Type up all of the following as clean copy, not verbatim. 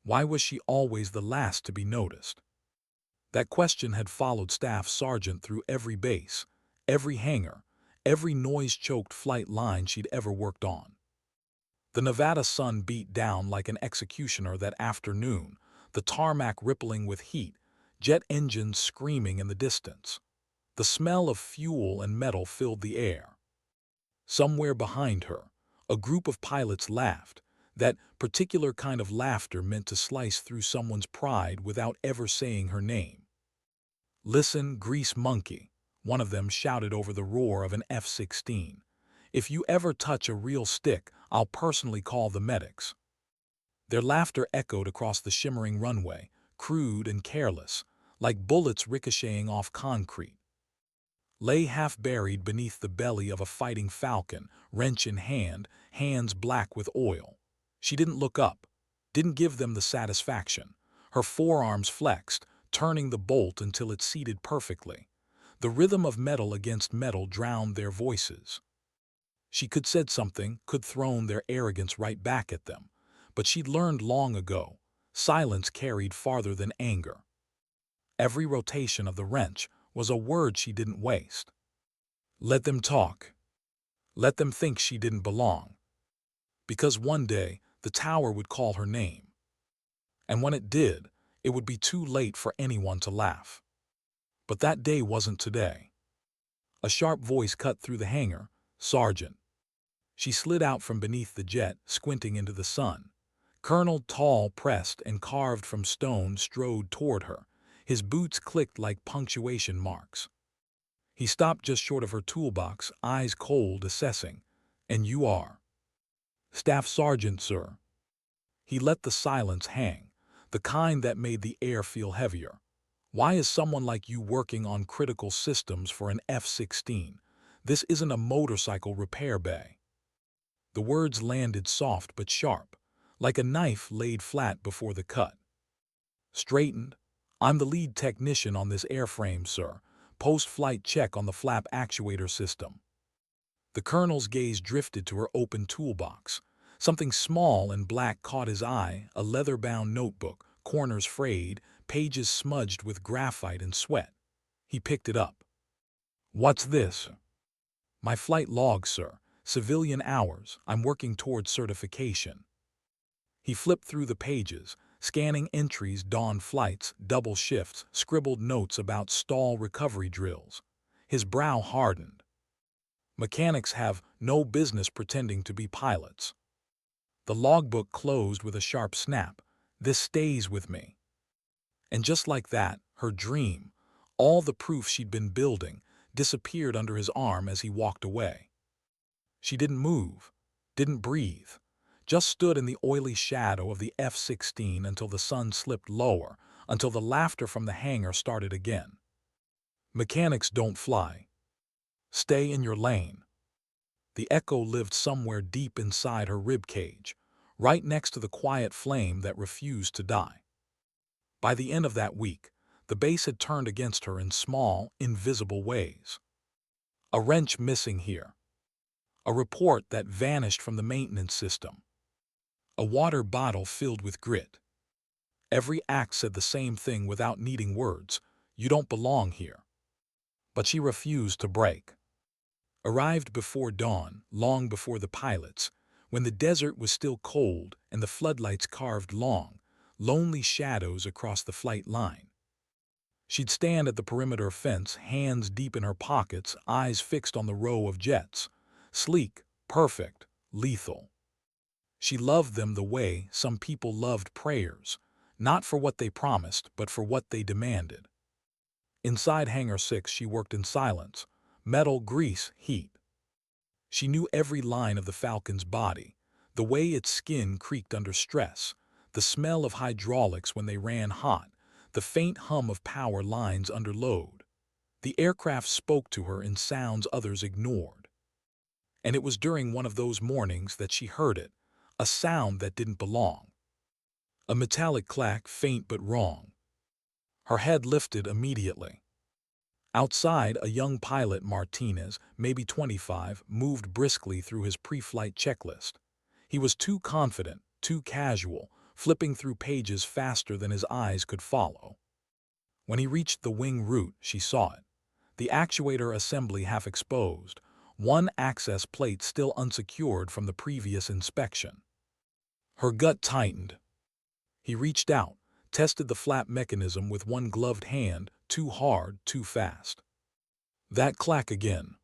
Why was she always the last to be noticed? That question had followed Staff Sergeant through every base, every hangar, every noise-choked flight line she'd ever worked on. The Nevada sun beat down like an executioner that afternoon, the tarmac rippling with heat, jet engines screaming in the distance. The smell of fuel and metal filled the air. Somewhere behind her, a group of pilots laughed, that particular kind of laughter meant to slice through someone's pride without ever saying her name. "Listen, grease monkey," one of them shouted over the roar of an F-16. "If you ever touch a real stick, I'll personally call the medics." Their laughter echoed across the shimmering runway, crude and careless, like bullets ricocheting off concrete. Lay half-buried beneath the belly of a fighting falcon, wrench in hand, hands black with oil. She didn't look up, didn't give them the satisfaction. Her forearms flexed, turning the bolt until it seated perfectly. The rhythm of metal against metal drowned their voices. She could said something, could thrown their arrogance right back at them, but she'd learned long ago, silence carried farther than anger. Every rotation of the wrench was a word she didn't waste. Let them talk. Let them think she didn't belong. Because one day, the tower would call her name. And when it did, it would be too late for anyone to laugh. But that day wasn't today. A sharp voice cut through the hangar. "Sergeant." She slid out from beneath the jet, squinting into the sun. Colonel, tall, pressed, and carved from stone, strode toward her. His boots clicked like punctuation marks. He stopped just short of her toolbox, eyes cold, assessing. "And you are?" "Staff Sergeant, sir." He let the silence hang, the kind that made the air feel heavier. "Why is someone like you working on critical systems for an F-16? This isn't a motorcycle repair bay." The words landed soft but sharp, like a knife laid flat before the cut. Straightened. "I'm the lead technician on this airframe, sir. Post-flight check on the flap actuator system." The colonel's gaze drifted to her open toolbox. Something small and black caught his eye, a leather-bound notebook, corners frayed, pages smudged with graphite and sweat. He picked it up. "What's this?" "My flight log, sir. Civilian hours. I'm working towards certification." He flipped through the pages, scanning entries, dawn flights, double shifts, scribbled notes about stall recovery drills. His brow hardened. Mechanics have no business pretending to be pilots. The logbook closed with a sharp snap. "This stays with me." And just like that, her dream, all the proof she'd been building, disappeared under his arm as he walked away. She didn't move, didn't breathe, just stood in the oily shadow of the F-16 until the sun slipped lower, until the laughter from the hangar started again. "Mechanics don't fly. Stay in your lane." The echo lived somewhere deep inside her ribcage, right next to the quiet flame that refused to die. By the end of that week, the base had turned against her in small, invisible ways. A wrench missing here. A report that vanished from the maintenance system. A water bottle filled with grit. Every act said the same thing without needing words: "You don't belong here." But she refused to break. Arrived before dawn, long before the pilots, when the desert was still cold and the floodlights carved long, lonely shadows across the flight line. She'd stand at the perimeter fence, hands deep in her pockets, eyes fixed on the row of jets. Sleek, perfect, lethal. She loved them the way some people loved prayers, not for what they promised, but for what they demanded. Inside Hangar 6 she worked in silence, metal, grease, heat. She knew every line of the Falcon's body, the way its skin creaked under stress, the smell of hydraulics when they ran hot, the faint hum of power lines under load. The aircraft spoke to her in sounds others ignored. And it was during one of those mornings that she heard it, a sound that didn't belong. A metallic clack, faint but wrong. Her head lifted immediately. Outside, a young pilot, Martinez, maybe 25, moved briskly through his pre-flight checklist. He was too confident, too casual, flipping through pages faster than his eyes could follow. When he reached the wing root, she saw it. The actuator assembly half exposed, one access plate still unsecured from the previous inspection. Her gut tightened. He reached out, tested the flap mechanism with one gloved hand, too hard, too fast. That clack again.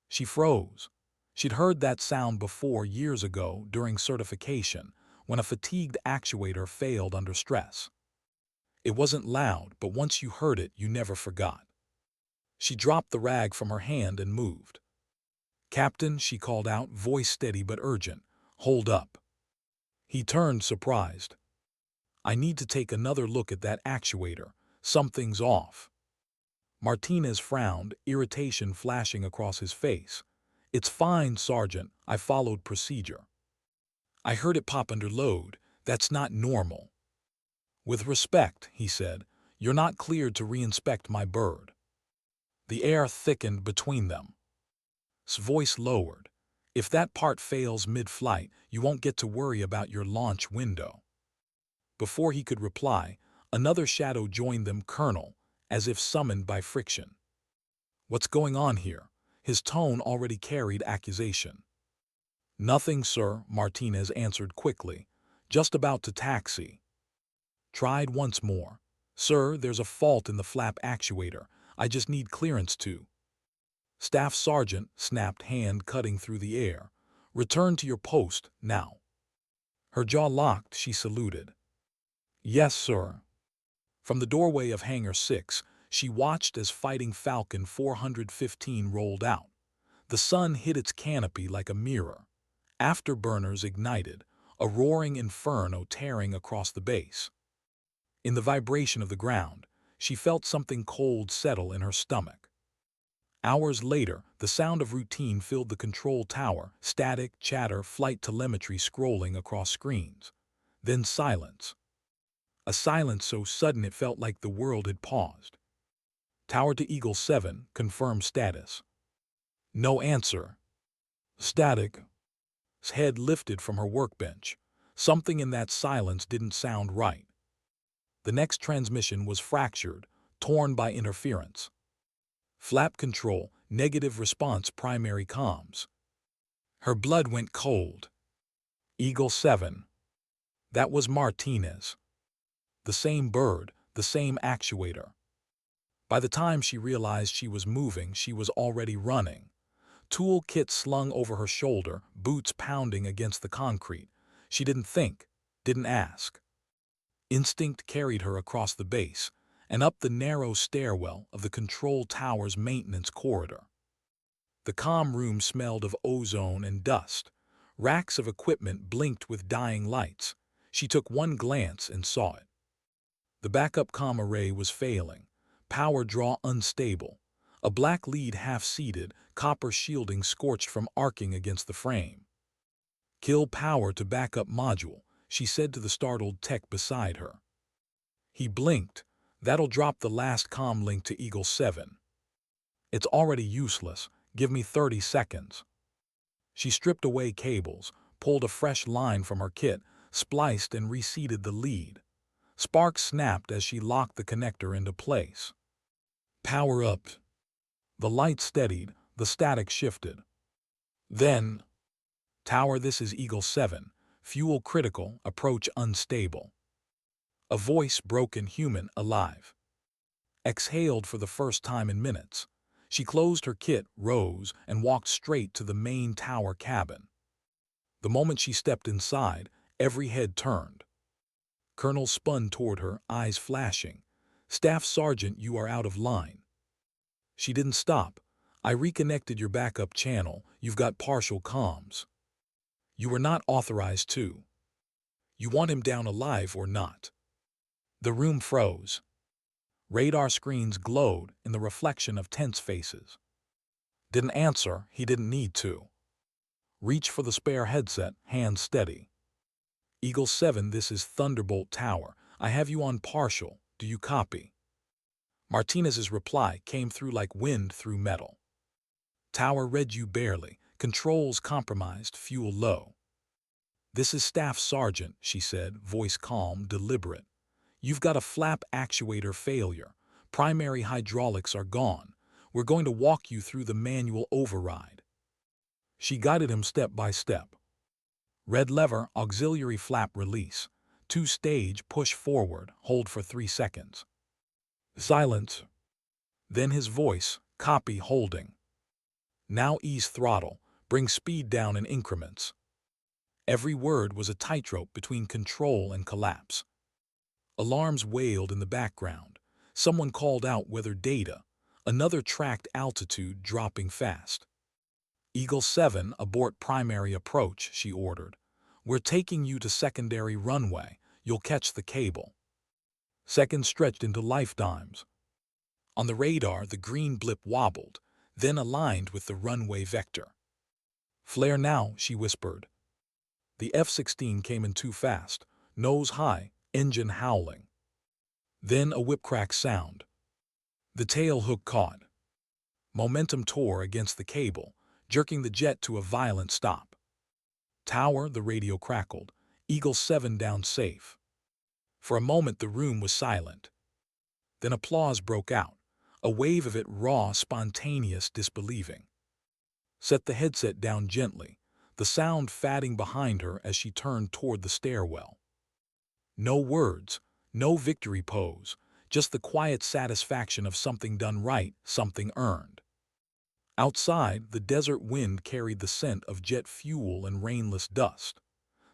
She froze. She'd heard that sound before years ago during certification, when a fatigued actuator failed under stress. It wasn't loud, but once you heard it, you never forgot. She dropped the rag from her hand and moved. "Captain," she called out, voice steady but urgent, "hold up." He turned, surprised. "I need to take another look at that actuator. Something's off." Martinez frowned, irritation flashing across his face. "It's fine, Sergeant. I followed procedure." "I heard it pop under load. That's not normal." "With respect," he said, "you're not cleared to reinspect my bird." The air thickened between them. His voice lowered. "If that part fails mid-flight, you won't get to worry about your launch window." Before he could reply, another shadow joined them, Colonel, as if summoned by friction. "What's going on here?" His tone already carried accusation. "Nothing, sir," Martinez answered quickly. "Just about to taxi." Tried once more. "Sir, there's a fault in the flap actuator. I just need clearance to—" "Staff Sergeant," snapped, hand cutting through the air. "Return to your post, now." Her jaw locked, she saluted. "Yes, sir." From the doorway of Hangar 6, she watched as Fighting Falcon 415 rolled out. The sun hit its canopy like a mirror. Afterburners ignited, a roaring inferno tearing across the base. In the vibration of the ground, she felt something cold settle in her stomach. Hours later, the sound of routine filled the control tower, static, chatter, flight telemetry scrolling across screens. Then silence. A silence so sudden it felt like the world had paused. "Tower to Eagle 7, confirm status." No answer. "Static." His head lifted from her workbench. Something in that silence didn't sound right. The next transmission was fractured, torn by interference. "Flap control, negative response, primary comms." Her blood went cold. Eagle 7. That was Martinez. The same bird, the same actuator. By the time she realized she was moving, she was already running. Tool kit slung over her shoulder, boots pounding against the concrete. She didn't think, didn't ask. Instinct carried her across the base and up the narrow stairwell of the control tower's maintenance corridor. The comm room smelled of ozone and dust. Racks of equipment blinked with dying lights. She took one glance and saw it. The backup comm array was failing, power draw unstable. A black lead half-seated, copper shielding scorched from arcing against the frame. "Kill power to backup module," she said to the startled tech beside her. He blinked. "That'll drop the last comm link to Eagle 7. It's already useless. Give me 30 seconds." She stripped away cables, pulled a fresh line from her kit, spliced and reseated the lead. Sparks snapped as she locked the connector into place. "Power up." The light steadied, the static shifted. Then, "Tower, this is Eagle 7. Fuel critical, approach unstable." A voice, broken, human, alive. Exhaled for the first time in minutes. She closed her kit, rose, and walked straight to the main tower cabin. The moment she stepped inside, every head turned. Colonel spun toward her, eyes flashing. "Staff Sergeant, you are out of line." She didn't stop. "I reconnected your backup channel. You've got partial comms. You were not authorized to. You want him down alive or not?" The room froze. Radar screens glowed in the reflection of tense faces. Didn't answer, he didn't need to. Reach for the spare headset, hands steady. "Eagle 7, this is Thunderbolt Tower. I have you on partial. Do you copy?" Martinez's reply came through like wind through metal. "Tower read you barely. Controls compromised, fuel low." "This is Staff Sergeant," she said, voice calm, deliberate. "You've got a flap actuator failure. Primary hydraulics are gone. We're going to walk you through the manual override." She guided him step by step. Red lever, auxiliary flap release. 2-stage, push forward, hold for 3 seconds. Silence. Then his voice, copy holding. "Now ease throttle, bring speed down in increments." Every word was a tightrope between control and collapse. Alarms wailed in the background. Someone called out weather data. Another tracked altitude dropping fast. "Eagle 7, abort primary approach," she ordered. "We're taking you to secondary runway. You'll catch the cable." Seconds stretched into lifetimes. On the radar, the green blip wobbled, then aligned with the runway vector. "Flare now," she whispered. The F-16 came in too fast, nose high, engine howling. Then a whip-crack sound. The tail hook caught. Momentum tore against the cable, jerking the jet to a violent stop. "Tower," the radio crackled. "Eagle 7 down safe." For a moment the room was silent. Then applause broke out, a wave of it raw, spontaneous, disbelieving. Set the headset down gently, the sound fading behind her as she turned toward the stairwell. No words, no victory pose, just the quiet satisfaction of something done right, something earned. Outside, the desert wind carried the scent of jet fuel and rainless dust.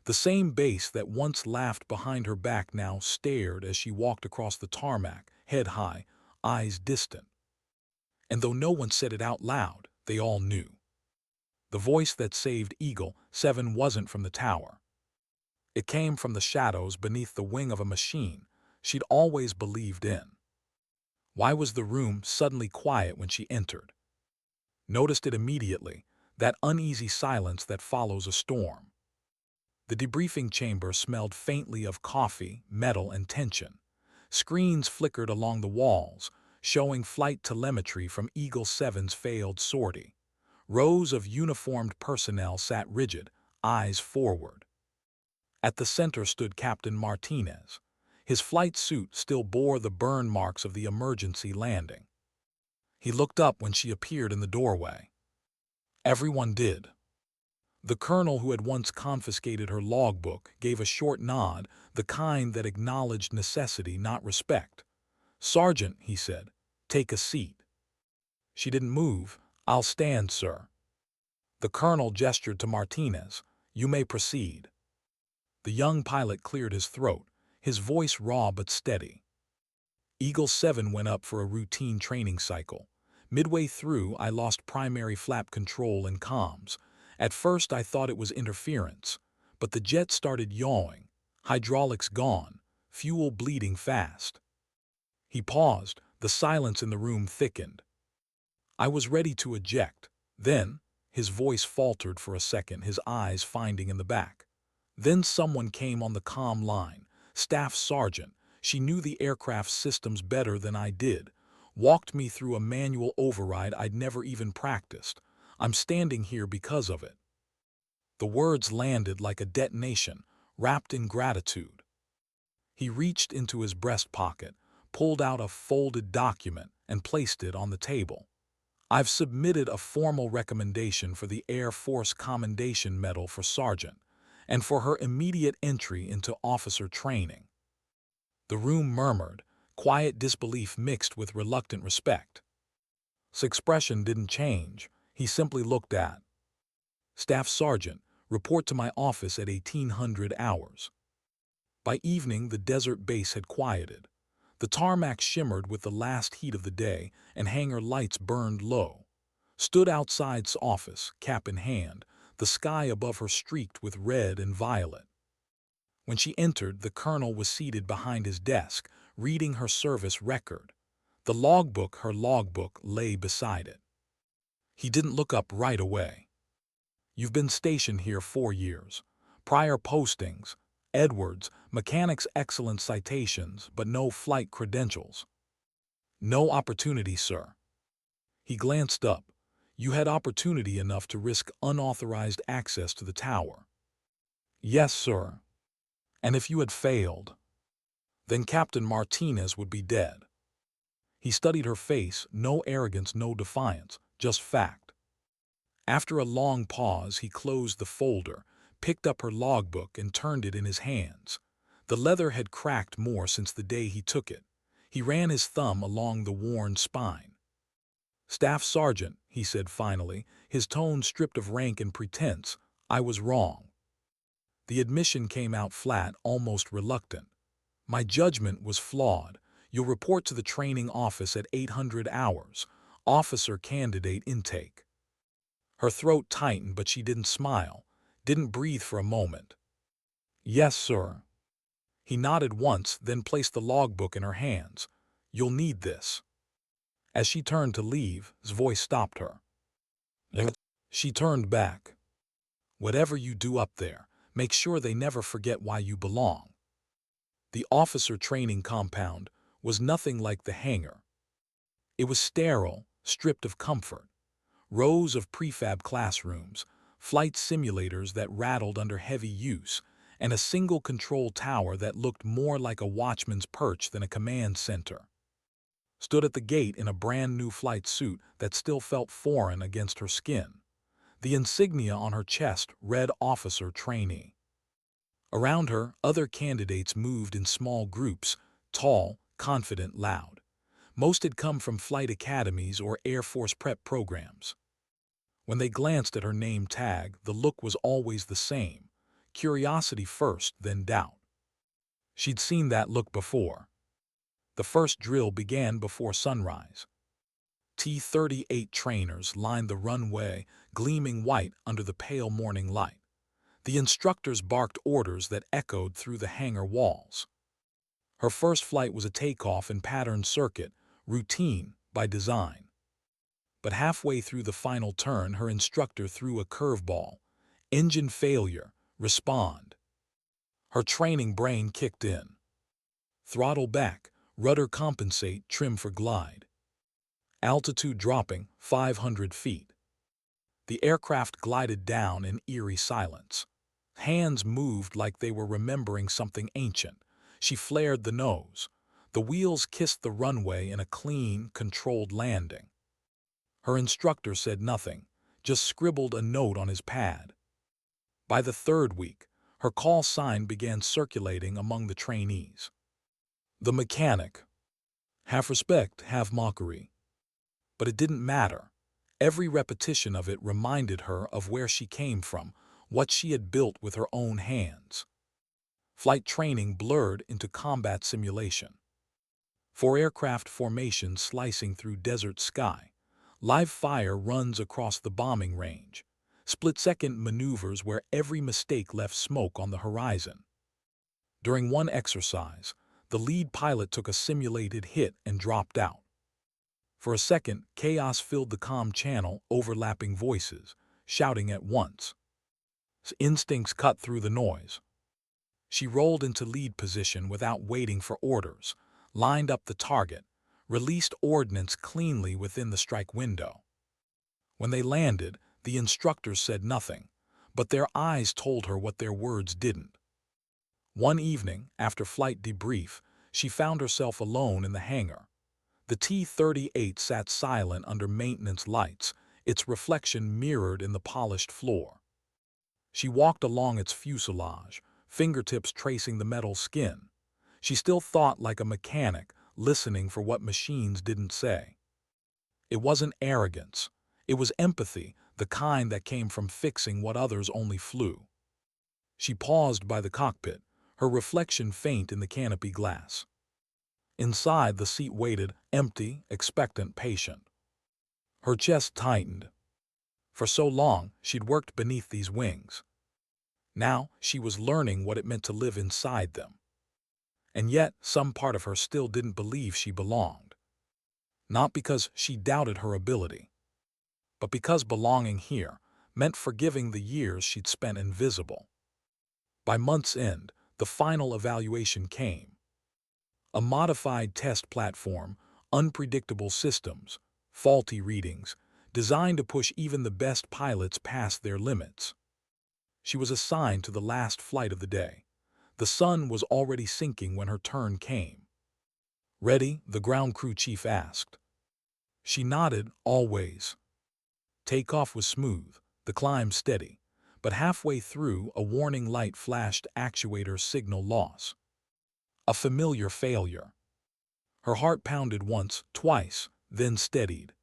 The same bass that once laughed behind her back now stared as she walked across the tarmac, head high, eyes distant. And though no one said it out loud, they all knew. The voice that saved Eagle 7 wasn't from the tower. It came from the shadows beneath the wing of a machine she'd always believed in. Why was the room suddenly quiet when she entered? Noticed it immediately, that uneasy silence that follows a storm. The debriefing chamber smelled faintly of coffee, metal, and tension. Screens flickered along the walls, showing flight telemetry from Eagle 7's failed sortie. Rows of uniformed personnel sat rigid, eyes forward. At the center stood Captain Martinez. His flight suit still bore the burn marks of the emergency landing. He looked up when she appeared in the doorway. Everyone did. The colonel who had once confiscated her logbook gave a short nod, the kind that acknowledged necessity, not respect. "Sergeant," he said, "take a seat." She didn't move. "I'll stand, sir." The colonel gestured to Martinez. "You may proceed." The young pilot cleared his throat, his voice raw but steady. Eagle 7 went up for a routine training cycle. Midway through, I lost primary flap control and comms. At first I thought it was interference, but the jet started yawing, hydraulics gone, fuel bleeding fast. He paused, the silence in the room thickened. I was ready to eject. Then, his voice faltered for a second, his eyes finding in the back. Then someone came on the comm line, Staff Sergeant. She knew the aircraft systems better than I did. Walked me through a manual override I'd never even practiced. "I'm standing here because of it." The words landed like a detonation, wrapped in gratitude. He reached into his breast pocket, pulled out a folded document, and placed it on the table. "I've submitted a formal recommendation for the Air Force Commendation Medal for Sergeant, and for her immediate entry into officer training." The room murmured, quiet disbelief mixed with reluctant respect. His expression didn't change. He simply looked at. "Staff Sergeant, report to my office at 1800 hours." By evening, the desert base had quieted. The tarmac shimmered with the last heat of the day, and hangar lights burned low. Stood outside's office, cap in hand, the sky above her streaked with red and violet. When she entered, the colonel was seated behind his desk, reading her service record. Her logbook, lay beside it. He didn't look up right away. "You've been stationed here 4 years. Prior postings, Edwards, mechanics excellent citations, but no flight credentials." "No opportunity, sir." He glanced up. "You had opportunity enough to risk unauthorized access to the tower." Yes, sir. And if you had failed, then Captain Martinez would be dead. He studied her face, no arrogance, no defiance, just fact. After a long pause, he closed the folder, picked up her logbook, and turned it in his hands. The leather had cracked more since the day he took it. He ran his thumb along the worn spine. "Staff Sergeant," he said finally, his tone stripped of rank and pretense, "I was wrong." The admission came out flat, almost reluctant. "My judgment was flawed. You'll report to the training office at 800 hours. Officer candidate intake." Her throat tightened, but she didn't smile, didn't breathe for a moment. "Yes, sir." He nodded once, then placed the logbook in her hands. "You'll need this." As she turned to leave, his voice stopped her. She turned back. "Whatever you do up there, make sure they never forget why you belong." The officer training compound was nothing like the hangar. It was sterile, stripped of comfort. Rows of prefab classrooms, flight simulators that rattled under heavy use, and a single control tower that looked more like a watchman's perch than a command center. Stood at the gate in a brand new flight suit that still felt foreign against her skin. The insignia on her chest read Officer Trainee. Around her, other candidates moved in small groups, tall, confident, loud. Most had come from flight academies or Air Force prep programs. When they glanced at her name tag, the look was always the same: curiosity first, then doubt. She'd seen that look before. The first drill began before sunrise. T-38 trainers lined the runway, gleaming white under the pale morning light. The instructors barked orders that echoed through the hangar walls. Her first flight was a takeoff in patterned circuit, routine by design. But halfway through the final turn, her instructor threw a curveball. "Engine failure. Respond." Her training brain kicked in. Throttle back, rudder compensate, trim for glide. Altitude dropping, 500 feet. The aircraft glided down in eerie silence. Hands moved like they were remembering something ancient. She flared the nose. The wheels kissed the runway in a clean, controlled landing. Her instructor said nothing, just scribbled a note on his pad. By the third week, her call sign began circulating among the trainees. The mechanic. Half respect, half mockery. But it didn't matter. Every repetition of it reminded her of where she came from, what she had built with her own hands. Flight training blurred into combat simulation. 4 aircraft formations slicing through desert sky. Live fire runs across the bombing range. Split-second maneuvers where every mistake left smoke on the horizon. During one exercise, the lead pilot took a simulated hit and dropped out. For a second, chaos filled the comm channel, overlapping voices, shouting at once. Instincts cut through the noise. She rolled into lead position without waiting for orders, lined up the target, released ordnance cleanly within the strike window. When they landed, the instructors said nothing, but their eyes told her what their words didn't. One evening, after flight debrief, she found herself alone in the hangar. The T-38 sat silent under maintenance lights, its reflection mirrored in the polished floor. She walked along its fuselage, fingertips tracing the metal skin. She still thought like a mechanic, listening for what machines didn't say. It wasn't arrogance. It was empathy, the kind that came from fixing what others only flew. She paused by the cockpit, her reflection faint in the canopy glass. Inside, the seat waited, empty, expectant, patient. Her chest tightened. For so long, she'd worked beneath these wings. Now, she was learning what it meant to live inside them. And yet, some part of her still didn't believe she belonged. Not because she doubted her ability, but because belonging here meant forgiving the years she'd spent invisible. By month's end, the final evaluation came. A modified test platform, unpredictable systems, faulty readings, designed to push even the best pilots past their limits. She was assigned to the last flight of the day. The sun was already sinking when her turn came. "Ready?" the ground crew chief asked. She nodded, "Always." Takeoff was smooth, the climb steady, but halfway through, a warning light flashed: actuator signal loss. A familiar failure. Her heart pounded once, twice, then steadied.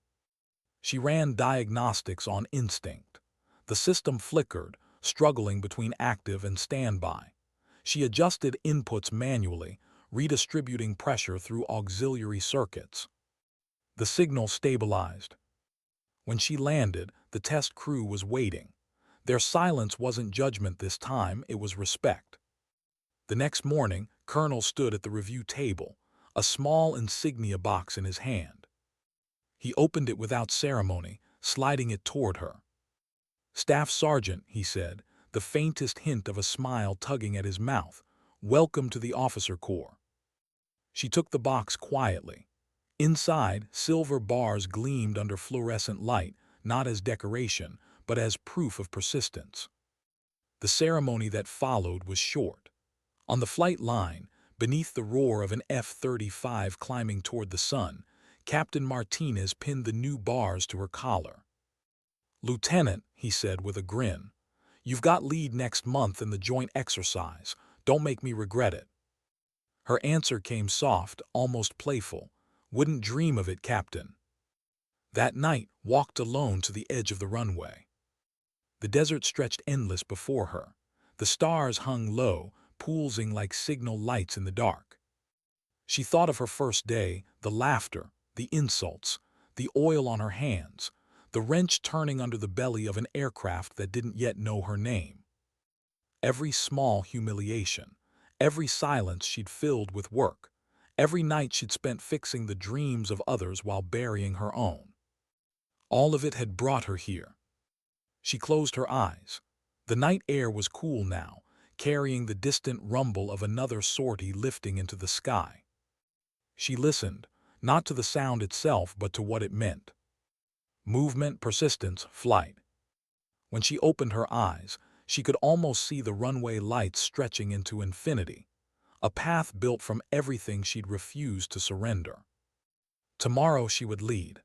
She ran diagnostics on instinct. The system flickered, struggling between active and standby. She adjusted inputs manually, redistributing pressure through auxiliary circuits. The signal stabilized. When she landed, the test crew was waiting. Their silence wasn't judgment this time, it was respect. The next morning, Colonel stood at the review table, a small insignia box in his hand. He opened it without ceremony, sliding it toward her. "Staff Sergeant," he said, the faintest hint of a smile tugging at his mouth, "welcome to the officer corps." She took the box quietly. Inside, silver bars gleamed under fluorescent light, not as decoration, but as proof of persistence. The ceremony that followed was short. On the flight line, beneath the roar of an F-35 climbing toward the sun, Captain Martinez pinned the new bars to her collar. "Lieutenant," he said with a grin, "you've got lead next month in the joint exercise. Don't make me regret it." Her answer came soft, almost playful. "Wouldn't dream of it, Captain." That night, walked alone to the edge of the runway. The desert stretched endless before her. The stars hung low, pulsing like signal lights in the dark. She thought of her first day, the laughter, the insults, the oil on her hands, the wrench turning under the belly of an aircraft that didn't yet know her name. Every small humiliation, every silence she'd filled with work, every night she'd spent fixing the dreams of others while burying her own. All of it had brought her here. She closed her eyes. The night air was cool now, carrying the distant rumble of another sortie lifting into the sky. She listened, not to the sound itself but to what it meant. Movement, persistence, flight. When she opened her eyes, she could almost see the runway lights stretching into infinity, a path built from everything she'd refused to surrender. Tomorrow she would lead.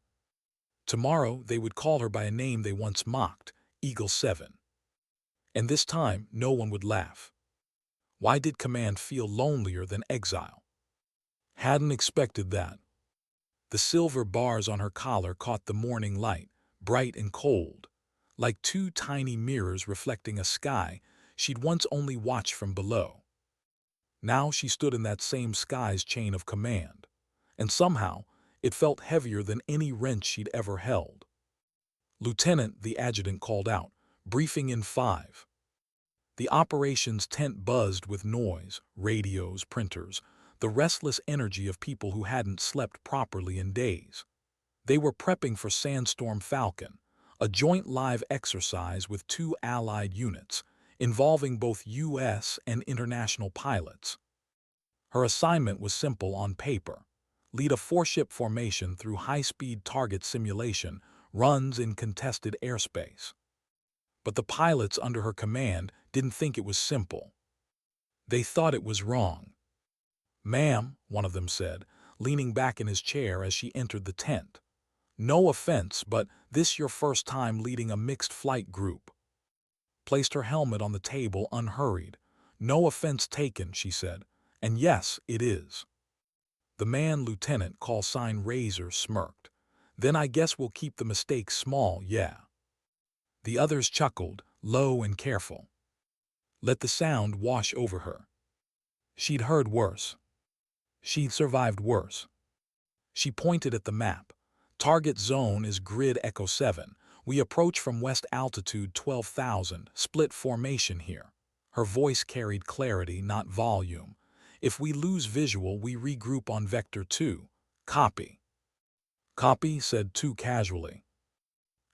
Tomorrow they would call her by a name they once mocked, Eagle 7. And this time no one would laugh. Why did command feel lonelier than exile? Hadn't expected that. The silver bars on her collar caught the morning light, bright and cold, like two tiny mirrors reflecting a sky she'd once only watched from below. Now she stood in that same sky's chain of command, and somehow it felt heavier than any wrench she'd ever held. "Lieutenant," the adjutant called out, "briefing in 5. The operations tent buzzed with noise, radios, printers, the restless energy of people who hadn't slept properly in days. They were prepping for Sandstorm Falcon, a joint live exercise with 2 allied units, involving both U.S. and international pilots. Her assignment was simple on paper: lead a 4-ship formation through high-speed target simulation runs in contested airspace. But the pilots under her command didn't think it was simple. They thought it was wrong. "Ma'am," one of them said, leaning back in his chair as she entered the tent, "no offense, but this your first time leading a mixed flight group." Placed her helmet on the table unhurried. "No offense taken," she said, "and yes, it is." The man, Lieutenant, call sign Razor, smirked. "Then I guess we'll keep the mistakes small, yeah." The others chuckled, low and careful. Let the sound wash over her. She'd heard worse. She'd survived worse. She pointed at the map. "Target zone is grid Echo 7. We approach from west altitude 12,000, split formation here." Her voice carried clarity, not volume. "If we lose visual, we regroup on Vector 2. Copy." "Copy," said 2 casually.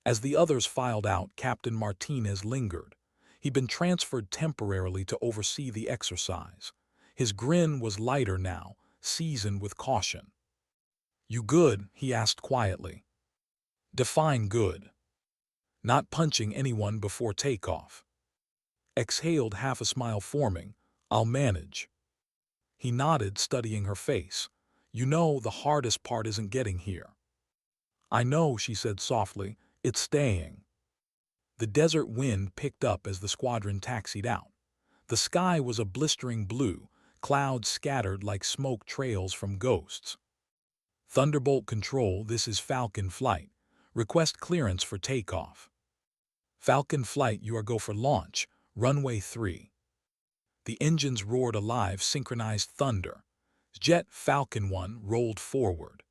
As the others filed out, Captain Martinez lingered. He'd been transferred temporarily to oversee the exercise. His grin was lighter now, seasoned with caution. "You good?" he asked quietly. "Define good." "Not punching anyone before takeoff." exhaled, half a smile forming. "I'll manage." He nodded, studying her face. "You know, the hardest part isn't getting here." "I know," she said softly. "It's staying." The desert wind picked up as the squadron taxied out. The sky was a blistering blue, clouds scattered like smoke trails from ghosts. "Thunderbolt Control, this is Falcon Flight. Request clearance for takeoff." "Falcon Flight, you are go for launch. Runway 3. The engines roared alive, synchronized thunder. Jet Falcon 1 rolled forward.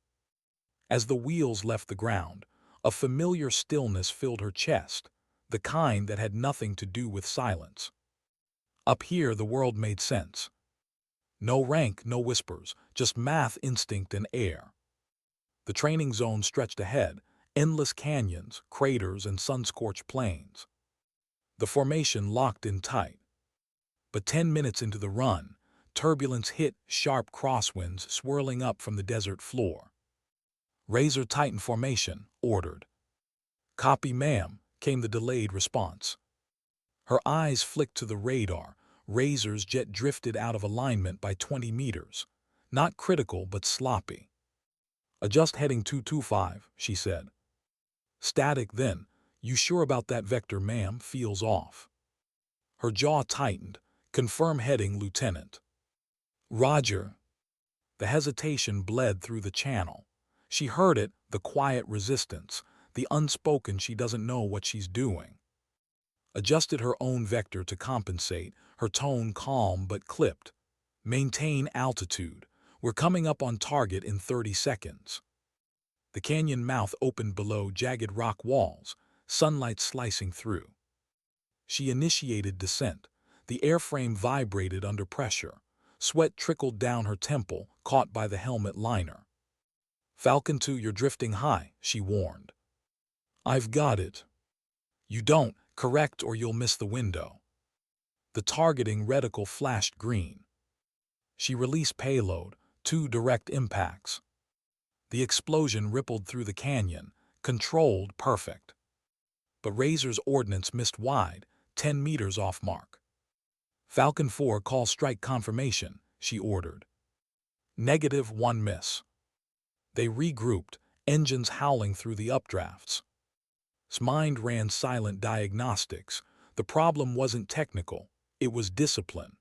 As the wheels left the ground, a familiar stillness filled her chest, the kind that had nothing to do with silence. Up here the world made sense. No rank, no whispers, just math, instinct, and air. The training zone stretched ahead, endless canyons, craters, and sun-scorched plains. The formation locked in tight. But 10 minutes into the run, turbulence hit, sharp crosswinds swirling up from the desert floor. "Razor tighten formation," ordered. "Copy, ma'am," came the delayed response. Her eyes flicked to the radar. Razor's jet drifted out of alignment by 20 meters. Not critical, but sloppy. "Adjust heading 225, she said. "Static then. You sure about that vector, ma'am? Feels off." Her jaw tightened. "Confirm heading, Lieutenant." "Roger." The hesitation bled through the channel. She heard it, the quiet resistance, the unspoken "she doesn't know what she's doing." Adjusted her own vector to compensate, her tone calm but clipped. "Maintain altitude. We're coming up on target in 30 seconds." The canyon mouth opened below, jagged rock walls, sunlight slicing through. She initiated descent. The airframe vibrated under pressure. Sweat trickled down her temple, caught by the helmet liner. "Falcon 2, you're drifting high," she warned. "I've got it." "You don't. Correct or you'll miss the window." The targeting reticle flashed green. She released payload, 2 direct impacts. The explosion rippled through the canyon, controlled, perfect. But Razor's ordnance missed wide, 10 meters off mark. "Falcon 4, call strike confirmation," she ordered. "Negative, 1 miss." They regrouped, engines howling through the updrafts. Mind ran silent diagnostics. The problem wasn't technical, it was discipline.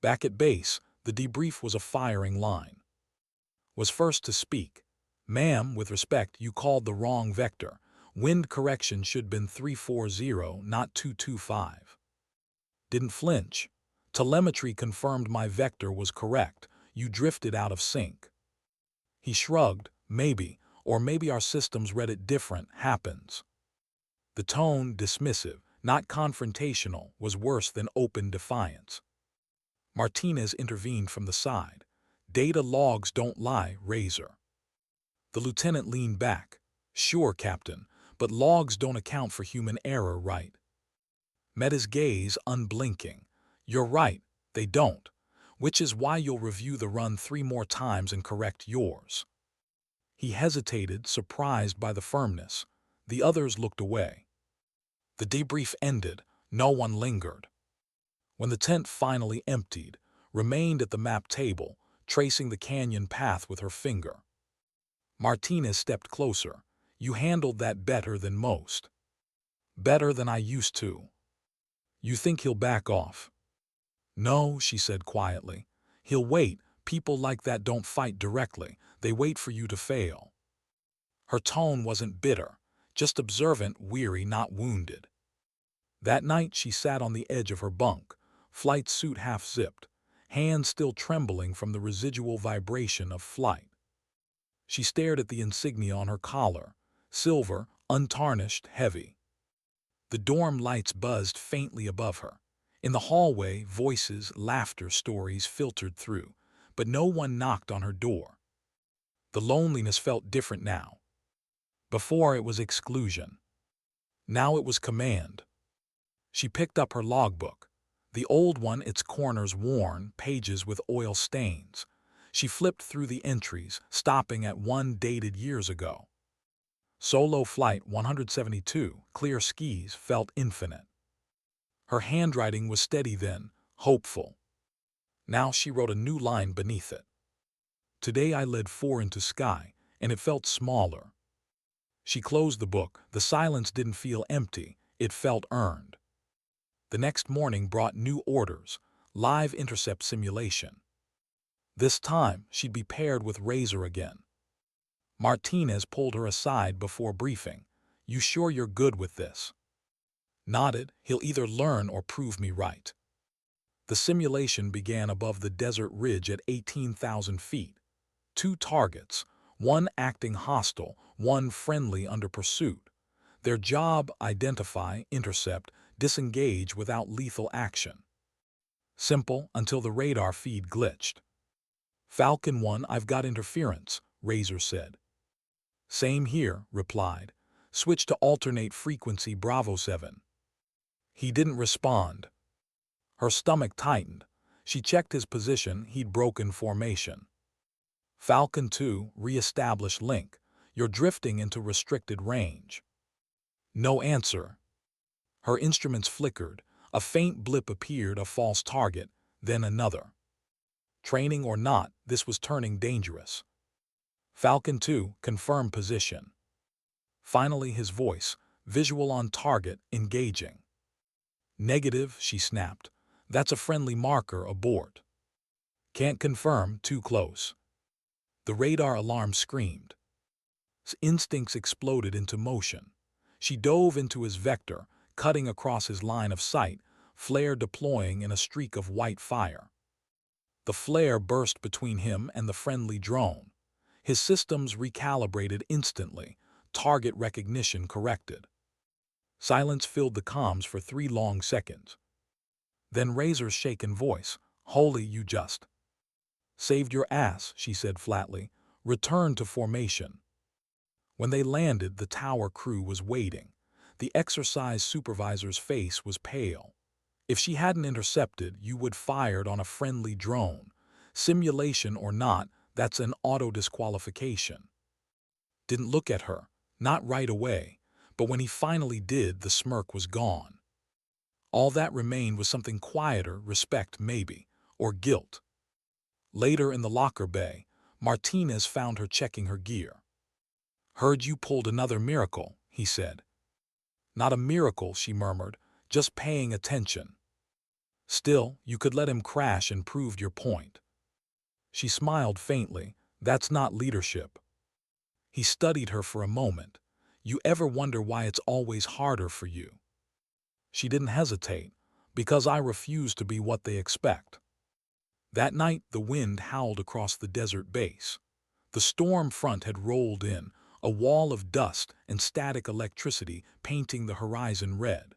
Back at base, the debrief was a firing line. Was first to speak. "Ma'am, with respect, you called the wrong vector. Wind correction should been 340, not 225. Didn't flinch. Telemetry confirmed my vector was correct. You drifted out of sync." He shrugged. "Maybe, or maybe our systems read it different. Happens." The tone, dismissive, not confrontational, was worse than open defiance. Martinez intervened from the side. "Data logs don't lie, Razor." The lieutenant leaned back. "Sure, Captain, but logs don't account for human error, right?" Met his gaze, unblinking. "You're right, they don't. Which is why you'll review the run 3 more times and correct yours." He hesitated, surprised by the firmness. The others looked away. The debrief ended. No one lingered. When the tent finally emptied, remained at the map table, tracing the canyon path with her finger. Martinez stepped closer. "You handled that better than most." "Better than I used to." "You think he'll back off?" "No," she said quietly. "He'll wait. People like that don't fight directly. They wait for you to fail." Her tone wasn't bitter, just observant, weary, not wounded. That night she sat on the edge of her bunk, flight suit half-zipped, hands still trembling from the residual vibration of flight. She stared at the insignia on her collar, silver, untarnished, heavy. The dorm lights buzzed faintly above her. In the hallway, voices, laughter, stories filtered through, but no one knocked on her door. The loneliness felt different now. Before it was exclusion. Now it was command. She picked up her logbook. The old one, its corners worn, pages with oil stains. She flipped through the entries, stopping at one dated years ago. Solo flight 172, clear skies, felt infinite. Her handwriting was steady then, hopeful. Now she wrote a new line beneath it. Today I led 4 into sky, and it felt smaller. She closed the book. The silence didn't feel empty, it felt earned. The next morning brought new orders, live intercept simulation. This time, she'd be paired with Razor again. Martinez pulled her aside before briefing. "You sure you're good with this?" Nodded. "He'll either learn or prove me right." The simulation began above the desert ridge at 18,000 feet. 2 targets, one acting hostile, one friendly under pursuit. Their job: identify, intercept, disengage without lethal action. Simple until the radar feed glitched. "Falcon 1, I've got interference," Razor said. "Same here," replied. "Switch to alternate frequency Bravo 7. He didn't respond. Her stomach tightened. She checked his position. He'd broken formation. "Falcon 2, re-establish link. You're drifting into restricted range." No answer. Her instruments flickered. A faint blip appeared, a false target, then another. Training or not, this was turning dangerous. "Falcon 2, confirm position." Finally his voice, visual on target, engaging. "Negative," she snapped. "That's a friendly marker, abort." "Can't confirm, too close." The radar alarm screamed. Instincts exploded into motion. She dove into his vector, cutting across his line of sight, flare deploying in a streak of white fire. The flare burst between him and the friendly drone. His systems recalibrated instantly, target recognition corrected. Silence filled the comms for 3 long seconds. Then Razor's shaken voice, "Holy, you just saved your ass," she said flatly. "Return to formation." When they landed, the tower crew was waiting. The exercise supervisor's face was pale. "If she hadn't intercepted, you would fired on a friendly drone. Simulation or not, that's an auto-disqualification." Didn't look at her, not right away, but when he finally did, the smirk was gone. All that remained was something quieter, respect maybe, or guilt. Later in the locker bay, Martinez found her checking her gear. "Heard you pulled another miracle," he said. "Not a miracle," she murmured, "just paying attention." "Still, you could let him crash and proved your point." She smiled faintly. "That's not leadership." He studied her for a moment. "You ever wonder why it's always harder for you?" She didn't hesitate. "Because I refuse to be what they expect." That night the wind howled across the desert base. The storm front had rolled in, a wall of dust and static electricity painting the horizon red.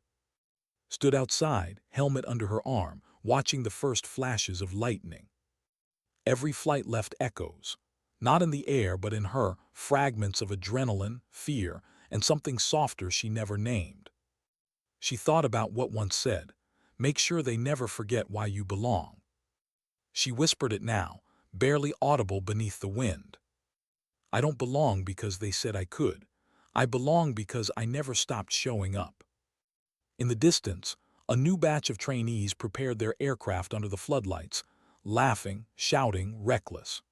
Stood outside, helmet under her arm, watching the first flashes of lightning. Every flight left echoes. Not in the air, but in her, fragments of adrenaline, fear, and something softer she never named. She thought about what once said, "Make sure they never forget why you belong." She whispered it now, barely audible beneath the wind. "I don't belong because they said I could. I belong because I never stopped showing up." In the distance, a new batch of trainees prepared their aircraft under the floodlights, laughing, shouting, reckless.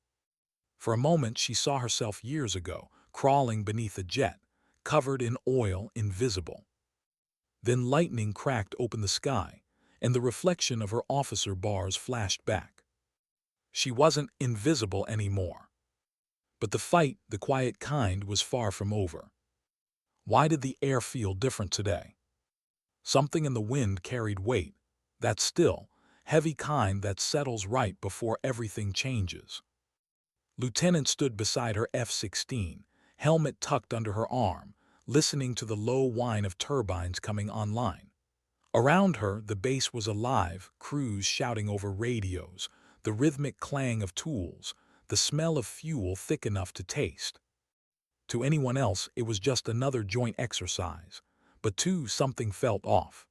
For a moment she saw herself years ago, crawling beneath a jet, covered in oil, invisible. Then lightning cracked open the sky, and the reflection of her officer bars flashed back. She wasn't invisible anymore. But the fight, the quiet kind, was far from over. Why did the air feel different today? Something in the wind carried weight, that still, heavy kind that settles right before everything changes. Lieutenant stood beside her F-16, helmet tucked under her arm, listening to the low whine of turbines coming online. Around her, the base was alive, crews shouting over radios, the rhythmic clang of tools, the smell of fuel thick enough to taste. To anyone else, it was just another joint exercise, but to something felt off.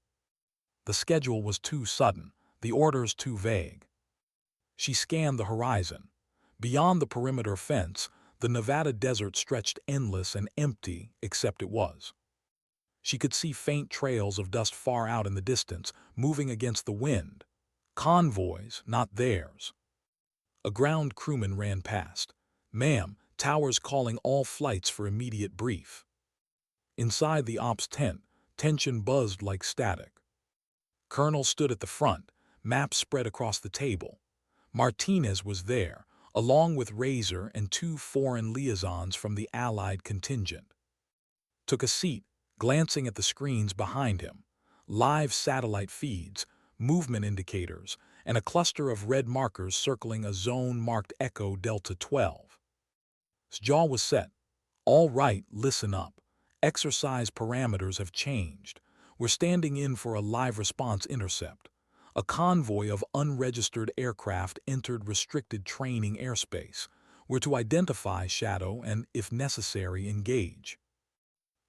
The schedule was too sudden, the orders too vague. She scanned the horizon. Beyond the perimeter fence, the Nevada desert stretched endless and empty, except it was. She could see faint trails of dust far out in the distance, moving against the wind. Convoys, not theirs. A ground crewman ran past. "Ma'am, towers calling all flights for immediate brief." Inside the ops tent, tension buzzed like static. Colonel stood at the front, maps spread across the table. Martinez was there, along with Razor and two foreign liaisons from the Allied contingent. Took a seat, glancing at the screens behind him. Live satellite feeds, movement indicators, and a cluster of red markers circling a zone marked Echo Delta 12. His jaw was set. "All right, listen up. Exercise parameters have changed. We're standing in for a live response intercept. A convoy of unregistered aircraft entered restricted training airspace. We're to identify Shadow and, if necessary, engage."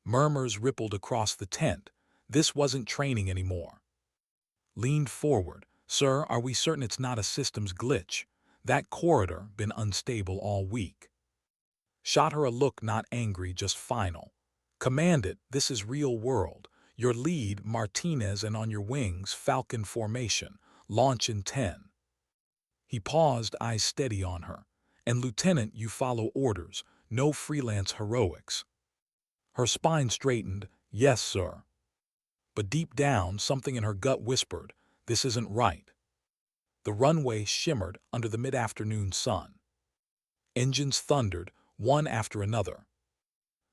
Murmurs rippled across the tent. This wasn't training anymore. Leaned forward. "Sir, are we certain it's not a systems glitch? That corridor been unstable all week." Shot her a look not angry, just final. "Command it, this is real world. Your lead, Martinez, and on your wings, Falcon formation. Launch in 10. He paused, eyes steady on her. "And Lieutenant, you follow orders. No freelance heroics." Her spine straightened. "Yes, sir." But deep down, something in her gut whispered, "This isn't right." The runway shimmered under the mid-afternoon sun. Engines thundered, one after another.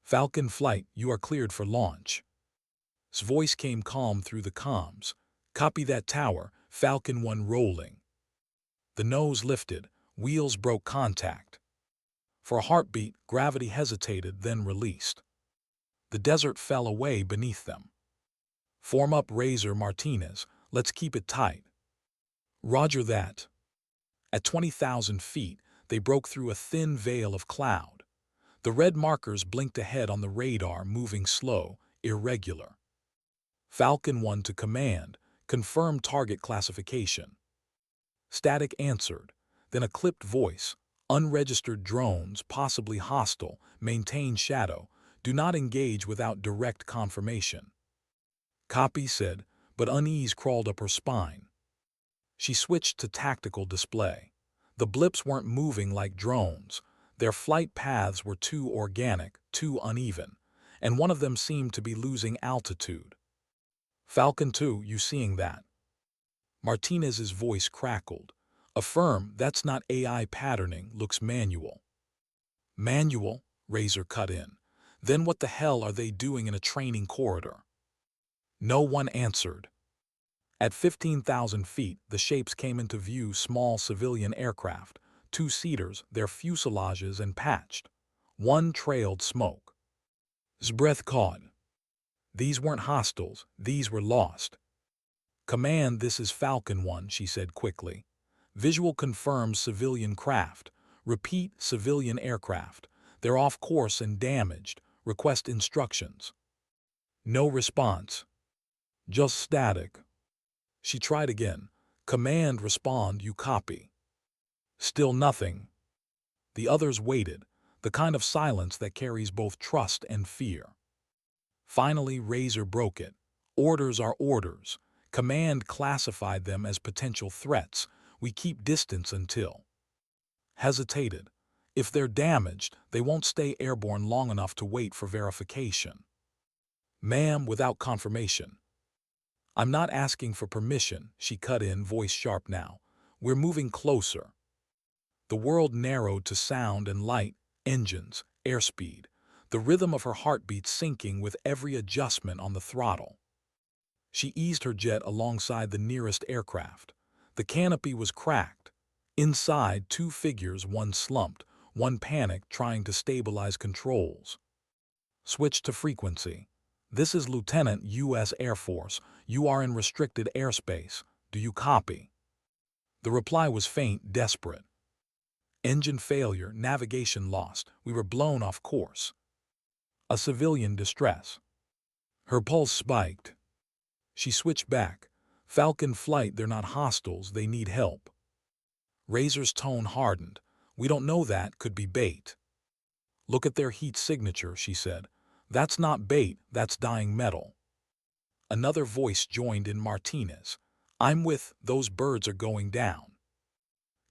"Falcon flight, you are cleared for launch." His voice came calm through the comms. "Copy that tower, Falcon 1 rolling." The nose lifted, wheels broke contact. For a heartbeat, gravity hesitated, then released. The desert fell away beneath them. "Form up, Razor, Martinez. Let's keep it tight." "Roger that." At 20,000 feet, they broke through a thin veil of cloud. The red markers blinked ahead on the radar, moving slow, irregular. Falcon 1 to command, confirm target classification. Static answered, then a clipped voice. "Unregistered drones, possibly hostile, maintain shadow. Do not engage without direct confirmation." "Copy," said, but unease crawled up her spine. She switched to tactical display. The blips weren't moving like drones. Their flight paths were too organic, too uneven, and one of them seemed to be losing altitude. "Falcon 2, you seeing that?" Martinez's voice crackled. "Affirm, that's not AI patterning, looks manual." "Manual?" Razor cut in. "Then what the hell are they doing in a training corridor?" No one answered. At 15,000 feet, the shapes came into view, small civilian aircraft, two-seaters, their fuselages and patched. One trailed smoke. His breath caught. These weren't hostiles, these were lost. "Command, this is Falcon 1, she said quickly. "Visual confirms civilian craft. Repeat, civilian aircraft. They're off course and damaged. Request instructions." No response. Just static. She tried again. "Command, respond, you copy." Still nothing. The others waited, the kind of silence that carries both trust and fear. Finally, Razor broke it. "Orders are orders. Command classified them as potential threats. We keep distance until." Hesitated. "If they're damaged, they won't stay airborne long enough to wait for verification." "Ma'am, without confirmation." "I'm not asking for permission," she cut in, voice sharp now. "We're moving closer." The world narrowed to sound and light, engines, airspeed, the rhythm of her heartbeat syncing with every adjustment on the throttle. She eased her jet alongside the nearest aircraft. The canopy was cracked. Inside, two figures, one slumped, one panicked, trying to stabilize controls. Switch to frequency. "This is Lieutenant, U.S. Air Force. You are in restricted airspace. Do you copy?" The reply was faint, desperate. "Engine failure, navigation lost. We were blown off course." A civilian distress. Her pulse spiked. She switched back. "Falcon flight, they're not hostiles, they need help." Razor's tone hardened. "We don't know, that could be bait." "Look at their heat signature," she said. That's not bait, that's dying metal. Another voice joined in Martinez. I'm with, those birds are going down.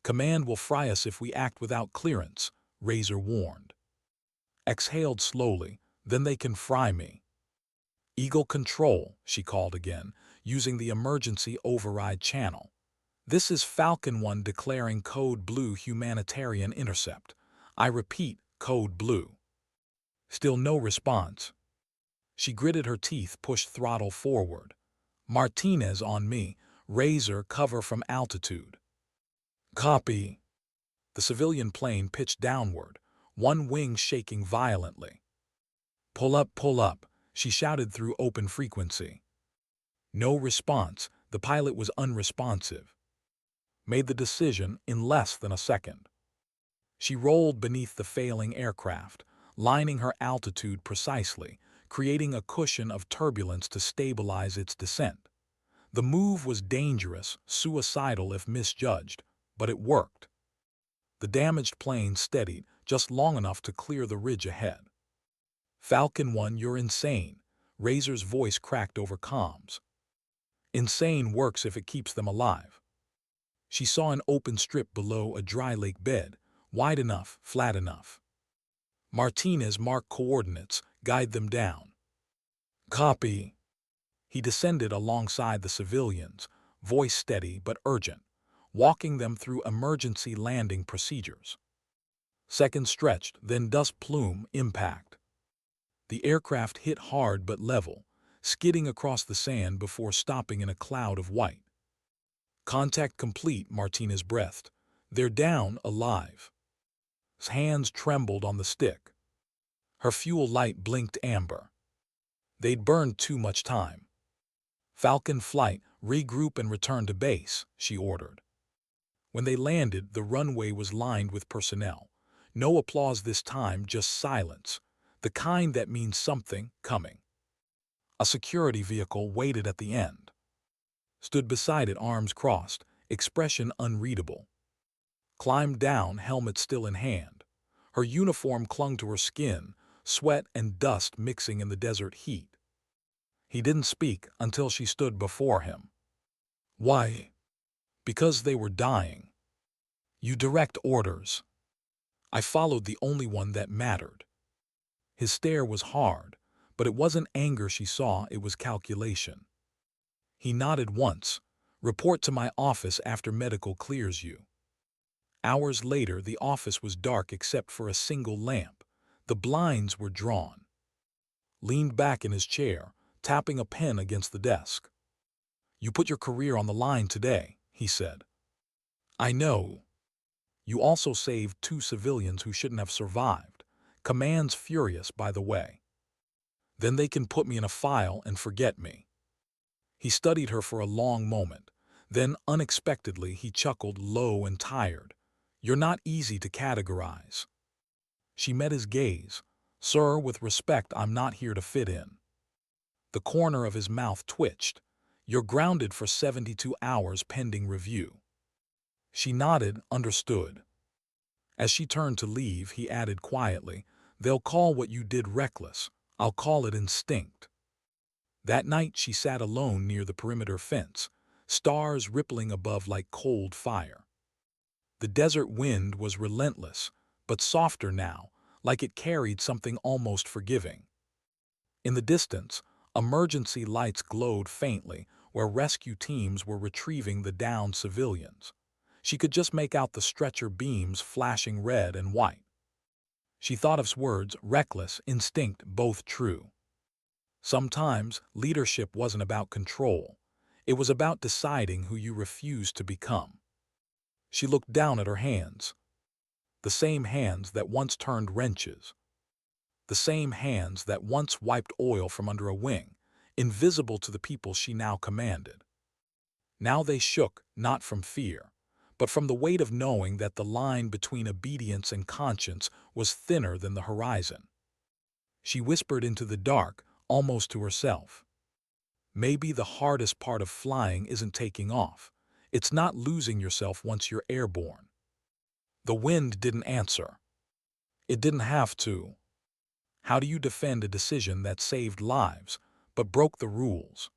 Command will fry us if we act without clearance, Razor warned. Exhaled slowly, then they can fry me. Eagle Control, she called again, using the emergency override channel. This is Falcon 1 declaring Code Blue humanitarian intercept. I repeat, Code Blue. Still no response. She gritted her teeth, pushed throttle forward. Martinez on me, Razor cover from altitude. Copy. The civilian plane pitched downward, one wing shaking violently. Pull up, she shouted through open frequency. No response, the pilot was unresponsive. Made the decision in less than a second. She rolled beneath the failing aircraft, lining her altitude precisely, creating a cushion of turbulence to stabilize its descent. The move was dangerous, suicidal if misjudged, but it worked. The damaged plane steadied just long enough to clear the ridge ahead. Falcon 1, you're insane, Razor's voice cracked over comms. Insane works if it keeps them alive. She saw an open strip below a dry lake bed, wide enough, flat enough. Martinez marked coordinates, guide them down. Copy. He descended alongside the civilians, voice steady but urgent, walking them through emergency landing procedures. Seconds stretched, then dust plume, impact. The aircraft hit hard but level, skidding across the sand before stopping in a cloud of white. Contact complete, Martinez breathed. They're down, alive. His hands trembled on the stick. Her fuel light blinked amber. They'd burned too much time. Falcon flight, regroup and return to base, she ordered. When they landed, the runway was lined with personnel. No applause this time, just silence, the kind that means something coming. A security vehicle waited at the end. Stood beside it, arms crossed, expression unreadable. Climbed down, helmet still in hand. Her uniform clung to her skin, sweat and dust mixing in the desert heat. He didn't speak until she stood before him. Why? Because they were dying. You direct orders. I followed the only one that mattered. His stare was hard, but it wasn't anger she saw, it was calculation. He nodded once. Report to my office after medical clears you. Hours later, the office was dark except for a single lamp. The blinds were drawn. Leaned back in his chair, tapping a pen against the desk. You put your career on the line today, he said. I know. You also saved 2 civilians who shouldn't have survived. Command's furious, by the way. Then they can put me in a file and forget me. He studied her for a long moment. Then, unexpectedly, he chuckled low and tired. You're not easy to categorize. She met his gaze. Sir, with respect, I'm not here to fit in. The corner of his mouth twitched. You're grounded for 72 hours pending review. She nodded, understood. As she turned to leave, he added quietly, they'll call what you did reckless. I'll call it instinct. That night she sat alone near the perimeter fence, stars rippling above like cold fire. The desert wind was relentless, but softer now, like it carried something almost forgiving. In the distance, emergency lights glowed faintly where rescue teams were retrieving the downed civilians. She could just make out the stretcher beams flashing red and white. She thought of his words, reckless, instinct, both true. Sometimes leadership wasn't about control. It was about deciding who you refused to become. She looked down at her hands. The same hands that once turned wrenches. The same hands that once wiped oil from under a wing, invisible to the people she now commanded. Now they shook, not from fear, but from the weight of knowing that the line between obedience and conscience was thinner than the horizon. She whispered into the dark, almost to herself. Maybe the hardest part of flying isn't taking off. It's not losing yourself once you're airborne. The wind didn't answer. It didn't have to. How do you defend a decision that saved lives, but broke the rules?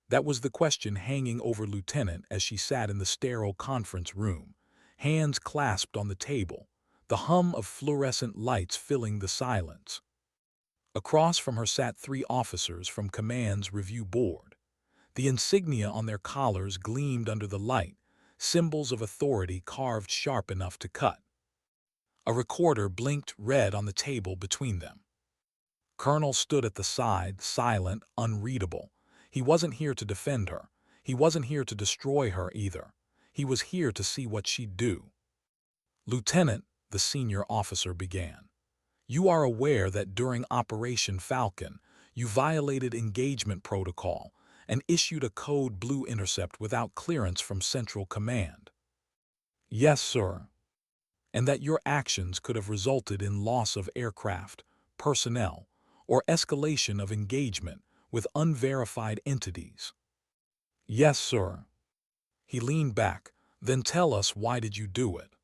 That was the question hanging over Lieutenant as she sat in the sterile conference room, hands clasped on the table, the hum of fluorescent lights filling the silence. Across from her sat 3 officers from Command's review board. The insignia on their collars gleamed under the light, symbols of authority carved sharp enough to cut. A recorder blinked red on the table between them. Colonel stood at the side, silent, unreadable. He wasn't here to defend her. He wasn't here to destroy her either. He was here to see what she'd do. "Lieutenant," the senior officer began, "you are aware that during Operation Falcon, you violated engagement protocol and issued a code blue intercept without clearance from Central Command." "Yes, sir." "And that your actions could have resulted in loss of aircraft, personnel, or escalation of engagement with unverified entities." "Yes, sir." He leaned back. "Then tell us, why did you do it?"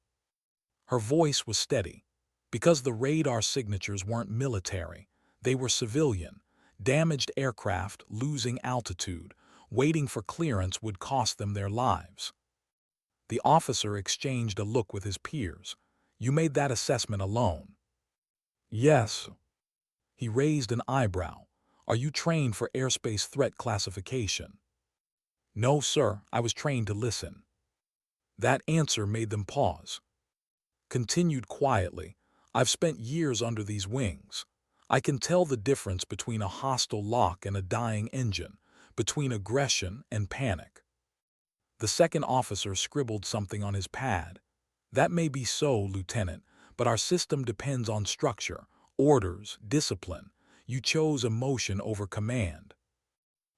Her voice was steady. "Because the radar signatures weren't military. They were civilian. Damaged aircraft, losing altitude, waiting for clearance would cost them their lives." The officer exchanged a look with his peers. "You made that assessment alone?" "Yes." He raised an eyebrow. "Are you trained for airspace threat classification?" "No, sir, I was trained to listen." That answer made them pause. Continued quietly, "I've spent years under these wings. I can tell the difference between a hostile lock and a dying engine, between aggression and panic." The second officer scribbled something on his pad. "That may be so, Lieutenant, but our system depends on structure, orders, discipline. You chose emotion over command."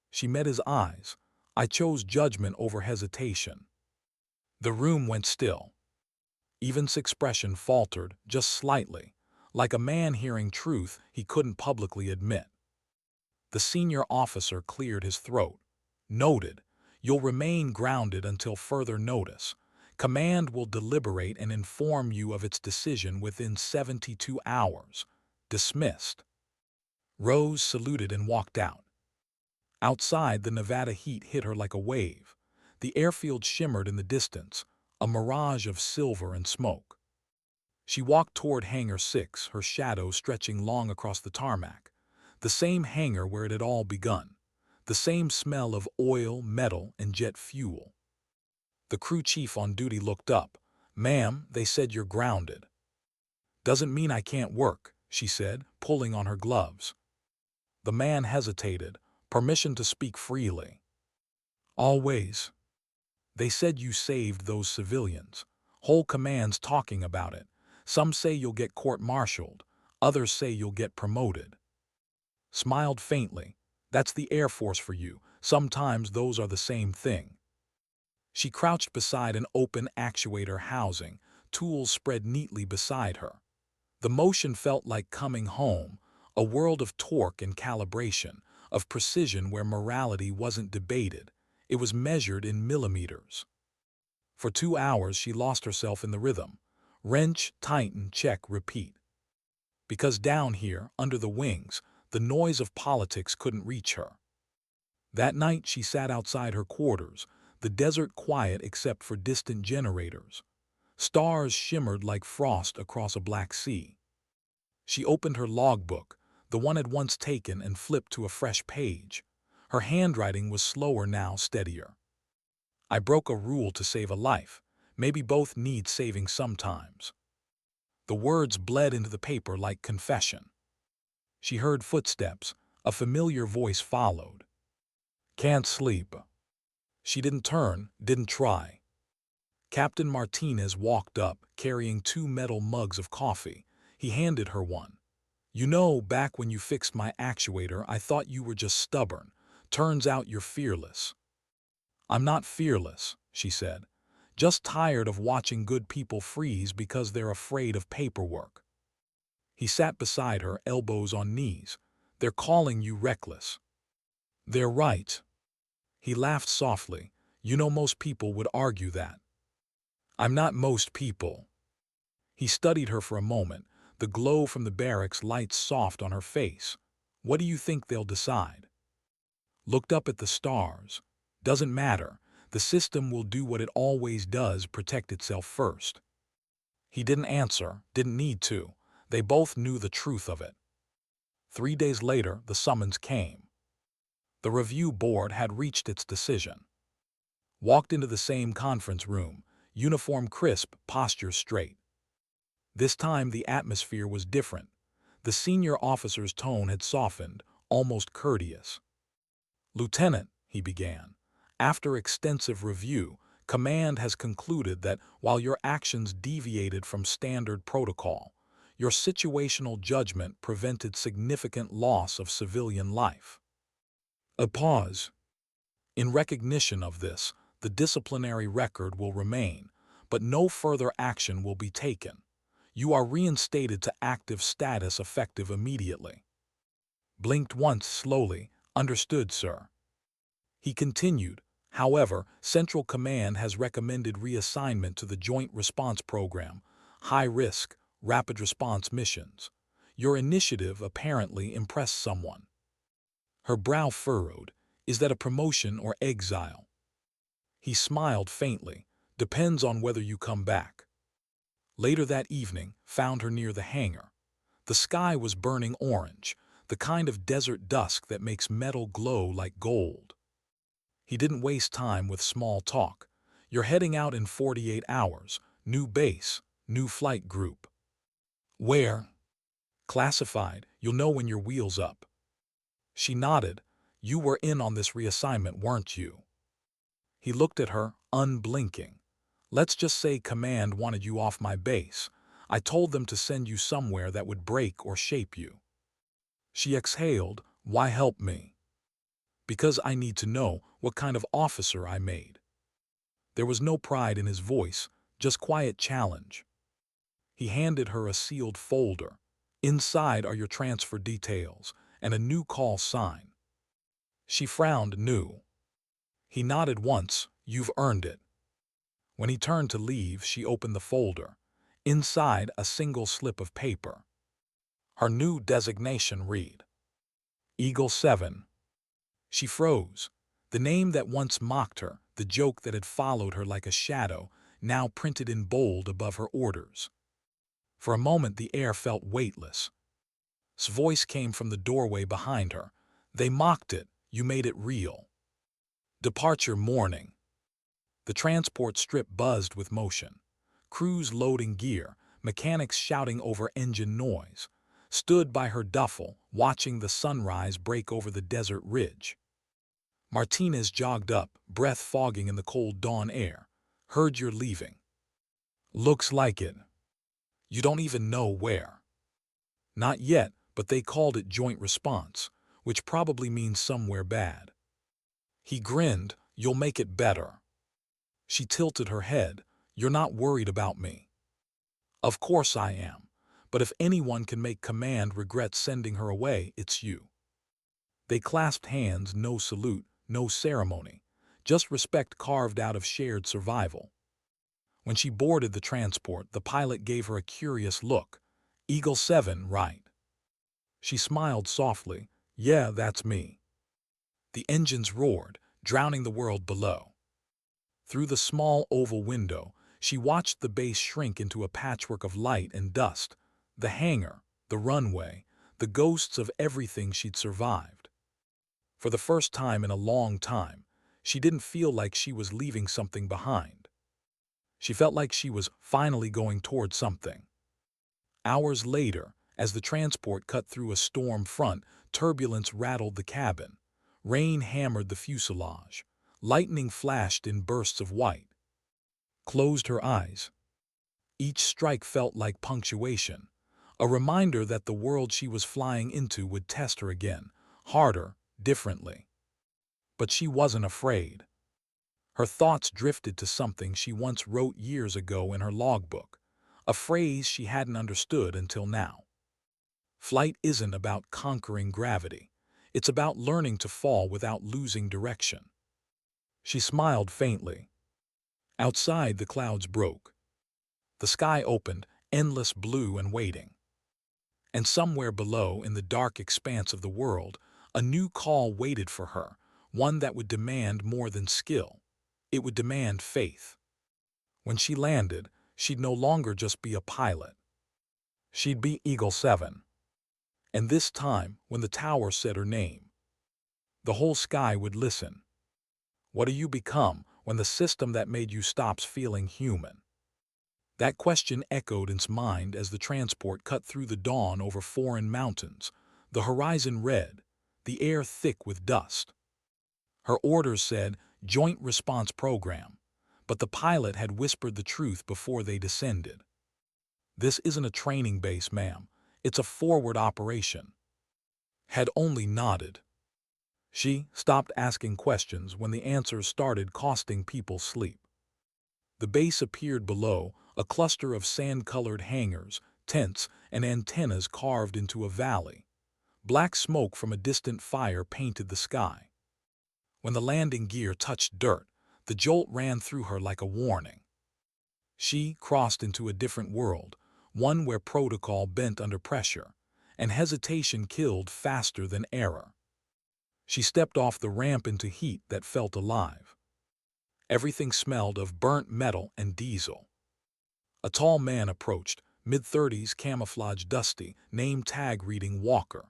She met his eyes. "I chose judgment over hesitation." The room went still. Evan's expression faltered, just slightly, like a man hearing truth he couldn't publicly admit. The senior officer cleared his throat. "Noted. You'll remain grounded until further notice. Command will deliberate and inform you of its decision within 72 hours. Dismissed." Rose saluted and walked out. Outside, the Nevada heat hit her like a wave. The airfield shimmered in the distance, a mirage of silver and smoke. She walked toward Hangar 6, her shadow stretching long across the tarmac. The same hangar where it had all begun. The same smell of oil, metal, and jet fuel. The crew chief on duty looked up. "Ma'am, they said you're grounded." "Doesn't mean I can't work," she said, pulling on her gloves. The man hesitated. "Permission to speak freely." "Always." "They said you saved those civilians. Whole command's talking about it. Some say you'll get court-martialed. Others say you'll get promoted." Smiled faintly. "That's the Air Force for you. Sometimes those are the same thing." She crouched beside an open actuator housing, tools spread neatly beside her. The motion felt like coming home, a world of torque and calibration, of precision where morality wasn't debated. It was measured in millimeters. For 2 hours she lost herself in the rhythm. Wrench, tighten, check, repeat. Because down here, under the wings, the noise of politics couldn't reach her. That night she sat outside her quarters, the desert quiet except for distant generators. Stars shimmered like frost across a black sea. She opened her logbook, the one had once taken, and flipped to a fresh page. Her handwriting was slower now, steadier. "I broke a rule to save a life. Maybe both need saving sometimes." The words bled into the paper like confession. She heard footsteps. A familiar voice followed. "Can't sleep." She didn't turn, didn't try. Captain Martinez walked up, carrying 2 metal mugs of coffee. He handed her one. "You know, back when you fixed my actuator, I thought you were just stubborn. Turns out you're fearless." "I'm not fearless," she said. "Just tired of watching good people freeze because they're afraid of paperwork." He sat beside her, elbows on knees. "They're calling you reckless." "They're right." He laughed softly. "You know, most people would argue that." "I'm not most people." He studied her for a moment. the glow from the barracks lights soft on her face. What do you think they'll decide? Looked up at the stars. Doesn't matter. The system will do what it always does, protect itself first. He didn't answer, didn't need to. They both knew the truth of it. 3 days later, the summons came. The review board had reached its decision. Walked into the same conference room, uniform crisp, posture straight. This time the atmosphere was different. The senior officer's tone had softened, almost courteous. "Lieutenant," he began, "after extensive review, Command has concluded that while your actions deviated from standard protocol, your situational judgment prevented significant loss of civilian life." A pause. "In recognition of this, the disciplinary record will remain, but no further action will be taken. You are reinstated to active status effective immediately." Blinked once slowly. "Understood, sir." He continued, "However, Central Command has recommended reassignment to the Joint Response Program, high-risk, rapid response missions. Your initiative apparently impressed someone." Her brow furrowed. "Is that a promotion or exile?" He smiled faintly. "Depends on whether you come back." Later that evening, found her near the hangar. The sky was burning orange, the kind of desert dusk that makes metal glow like gold. He didn't waste time with small talk. "You're heading out in 48 hours. New base, new flight group." "Where?" "Classified. You'll know when your wheel's up." She nodded. "You were in on this reassignment, weren't you?" He looked at her, unblinking. "Let's just say Command wanted you off my base. I told them to send you somewhere that would break or shape you." She exhaled. "Why help me?" "Because I need to know what kind of officer I made." There was no pride in his voice, just quiet challenge. He handed her a sealed folder. "Inside are your transfer details and a new call sign." She frowned. "New?" He nodded once. "You've earned it." When he turned to leave, she opened the folder. Inside, a single slip of paper. Her new designation read, Eagle 7. She froze. The name that once mocked her, the joke that had followed her like a shadow, now printed in bold above her orders. For a moment the air felt weightless. His voice came from the doorway behind her. "They mocked it. You made it real." Departure morning. The transport strip buzzed with motion. Crews loading gear, mechanics shouting over engine noise. Stood by her duffel, watching the sunrise break over the desert ridge. Martinez jogged up, breath fogging in the cold dawn air. "Heard you're leaving." "Looks like it." "You don't even know where." "Not yet, but they called it Joint Response, which probably means somewhere bad." He grinned. "You'll make it better." She tilted her head. "You're not worried about me." "Of course I am. But if anyone can make Command regret sending her away, it's you." They clasped hands, no salute, no ceremony, just respect carved out of shared survival. When she boarded the transport, the pilot gave her a curious look. "Eagle 7, right?" She smiled softly. "Yeah, that's me." The engines roared, drowning the world below. Through the small oval window, she watched the base shrink into a patchwork of light and dust. The hangar, the runway, the ghosts of everything she'd survived. For the first time in a long time, she didn't feel like she was leaving something behind. She felt like she was finally going toward something. Hours later, as the transport cut through a storm front, turbulence rattled the cabin. Rain hammered the fuselage. Lightning flashed in bursts of white. Closed her eyes. Each strike felt like punctuation, a reminder that the world she was flying into would test her again, harder, differently. But she wasn't afraid. Her thoughts drifted to something she once wrote years ago in her logbook, a phrase she hadn't understood until now. Flight isn't about conquering gravity. It's about learning to fall without losing direction. She smiled faintly. Outside, the clouds broke. The sky opened, endless blue and waiting. And somewhere below, in the dark expanse of the world, a new call waited for her, one that would demand more than skill. It would demand faith. When she landed, she'd no longer just be a pilot. She'd be Eagle 7. And this time, when the tower said her name, the whole sky would listen. What do you become when the system that made you stops feeling human? That question echoed in his mind as the transport cut through the dawn over foreign mountains, the horizon red, the air thick with dust. Her orders said, Joint Response Program, but the pilot had whispered the truth before they descended. This isn't a training base, ma'am. It's a forward operation. Had only nodded. She stopped asking questions when the answers started costing people sleep. The base appeared below, a cluster of sand-colored hangars, tents, and antennas carved into a valley. Black smoke from a distant fire painted the sky. When the landing gear touched dirt, the jolt ran through her like a warning. She crossed into a different world, one where protocol bent under pressure, and hesitation killed faster than error. She stepped off the ramp into heat that felt alive. Everything smelled of burnt metal and diesel. A tall man approached, mid-30s, camouflage dusty, name tag reading Walker.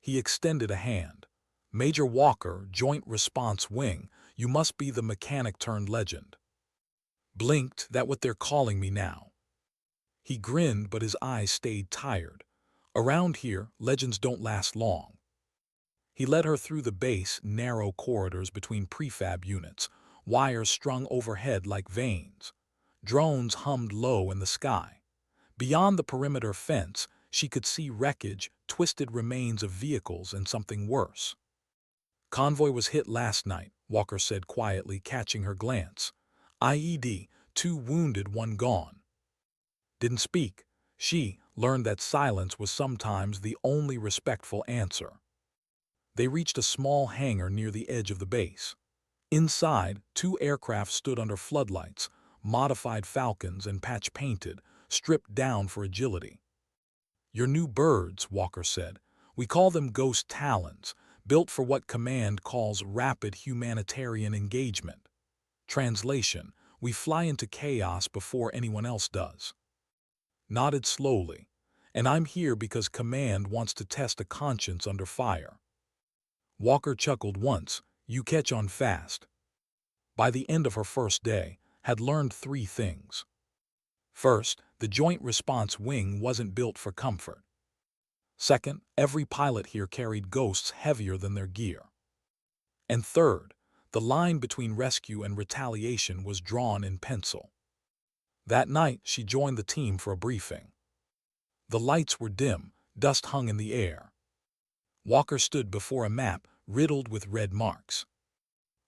He extended a hand. Major Walker, Joint Response Wing, you must be the mechanic turned legend. Blinked, that what they're calling me now. He grinned, but his eyes stayed tired. Around here, legends don't last long. He led her through the base, narrow corridors between prefab units, wires strung overhead like veins. Drones hummed low in the sky. Beyond the perimeter fence, she could see wreckage, twisted remains of vehicles, and something worse. Convoy was hit last night, Walker said quietly, catching her glance. IED, 2 wounded, 1 gone. Didn't speak. She learned that silence was sometimes the only respectful answer. They reached a small hangar near the edge of the base. Inside, 2 aircraft stood under floodlights, modified Falcons and patch-painted, stripped down for agility. Your new birds, Walker said. We call them Ghost Talons, built for what Command calls rapid humanitarian engagement. Translation, we fly into chaos before anyone else does. Nodded slowly. And I'm here because Command wants to test a conscience under fire. Walker chuckled once. You catch on fast. By the end of her first day, had learned 3 things. First, the Joint Response Wing wasn't built for comfort. Second, every pilot here carried ghosts heavier than their gear. And third, the line between rescue and retaliation was drawn in pencil. That night, she joined the team for a briefing. The lights were dim, dust hung in the air. Walker stood before a map riddled with red marks.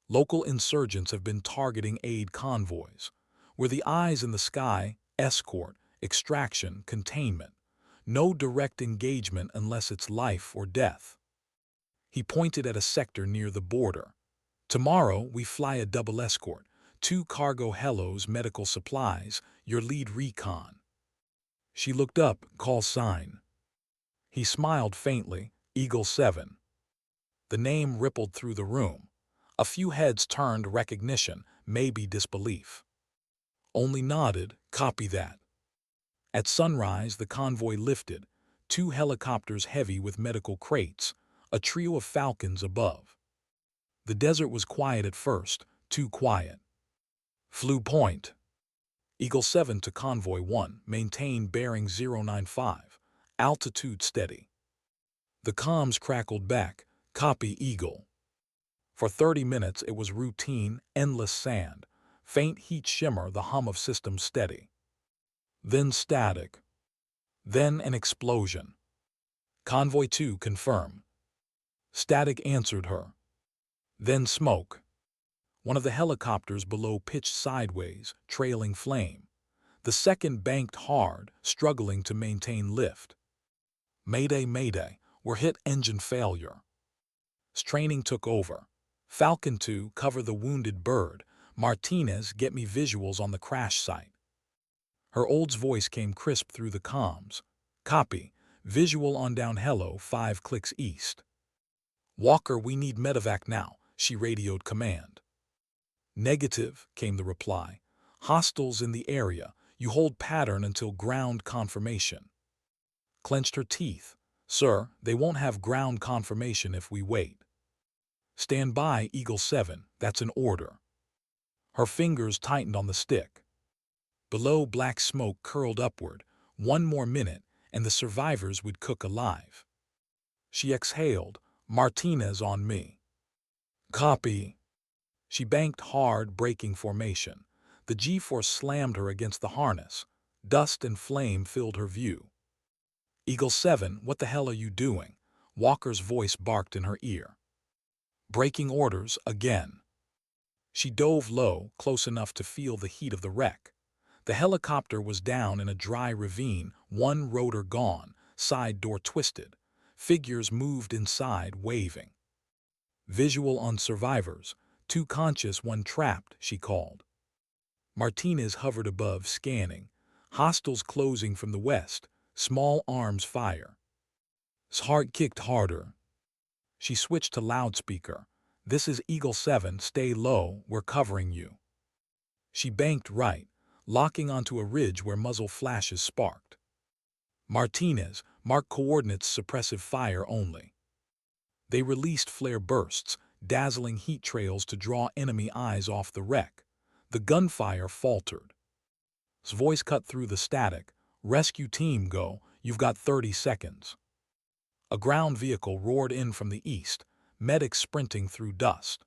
Local insurgents have been targeting aid convoys. We're the eyes in the sky, escort, extraction, containment. No direct engagement unless it's life or death. He pointed at a sector near the border. Tomorrow, we fly a double escort, 2 cargo helos, medical supplies, your lead recon. She looked up, call sign. He smiled faintly, Eagle 7. The name rippled through the room. A few heads turned recognition, maybe disbelief. Only nodded, copy that. At sunrise, the convoy lifted, 2 helicopters heavy with medical crates, a trio of Falcons above. The desert was quiet at first, too quiet. Flew point. Eagle 7 to Convoy 1, maintain bearing 095, altitude steady. The comms crackled back, copy Eagle. For 30 minutes it was routine, endless sand, faint heat shimmer, the hum of systems steady. Then static. Then an explosion. Convoy 2 confirm. Static answered her. Then smoke. One of the helicopters below pitched sideways, trailing flame. The second banked hard, struggling to maintain lift. Mayday, mayday, we're hit, engine failure. Straining took over. Falcon 2, cover the wounded bird. Martinez, get me visuals on the crash site. Her old's voice came crisp through the comms. Copy. Visual on down hello, 5 clicks east. Walker, we need medevac now, she radioed command. Negative, came the reply. Hostiles in the area. You hold pattern until ground confirmation. Clenched her teeth. Sir, they won't have ground confirmation if we wait. Stand by, Eagle 7, that's an order. Her fingers tightened on the stick. Below, black smoke curled upward. 1 more minute, and the survivors would cook alive. She exhaled. Martinez on me. Copy. She banked hard, breaking formation. The G-force slammed her against the harness. Dust and flame filled her view. Eagle 7, what the hell are you doing? Walker's voice barked in her ear. Breaking orders again. She dove low, close enough to feel the heat of the wreck. The helicopter was down in a dry ravine, 1 rotor gone, side door twisted. Figures moved inside, waving. Visual on survivors. 2 conscious, 1 trapped, she called. Martinez hovered above, scanning. Hostiles closing from the west. Small arms fire. His heart kicked harder. She switched to loudspeaker. This is Eagle 7, stay low, we're covering you. She banked right, locking onto a ridge where muzzle flashes sparked. Martinez, mark coordinates, suppressive fire only. They released flare bursts, dazzling heat trails to draw enemy eyes off the wreck. The gunfire faltered. His voice cut through the static. Rescue team, go, you've got 30 seconds. A ground vehicle roared in from the east, medics sprinting through dust.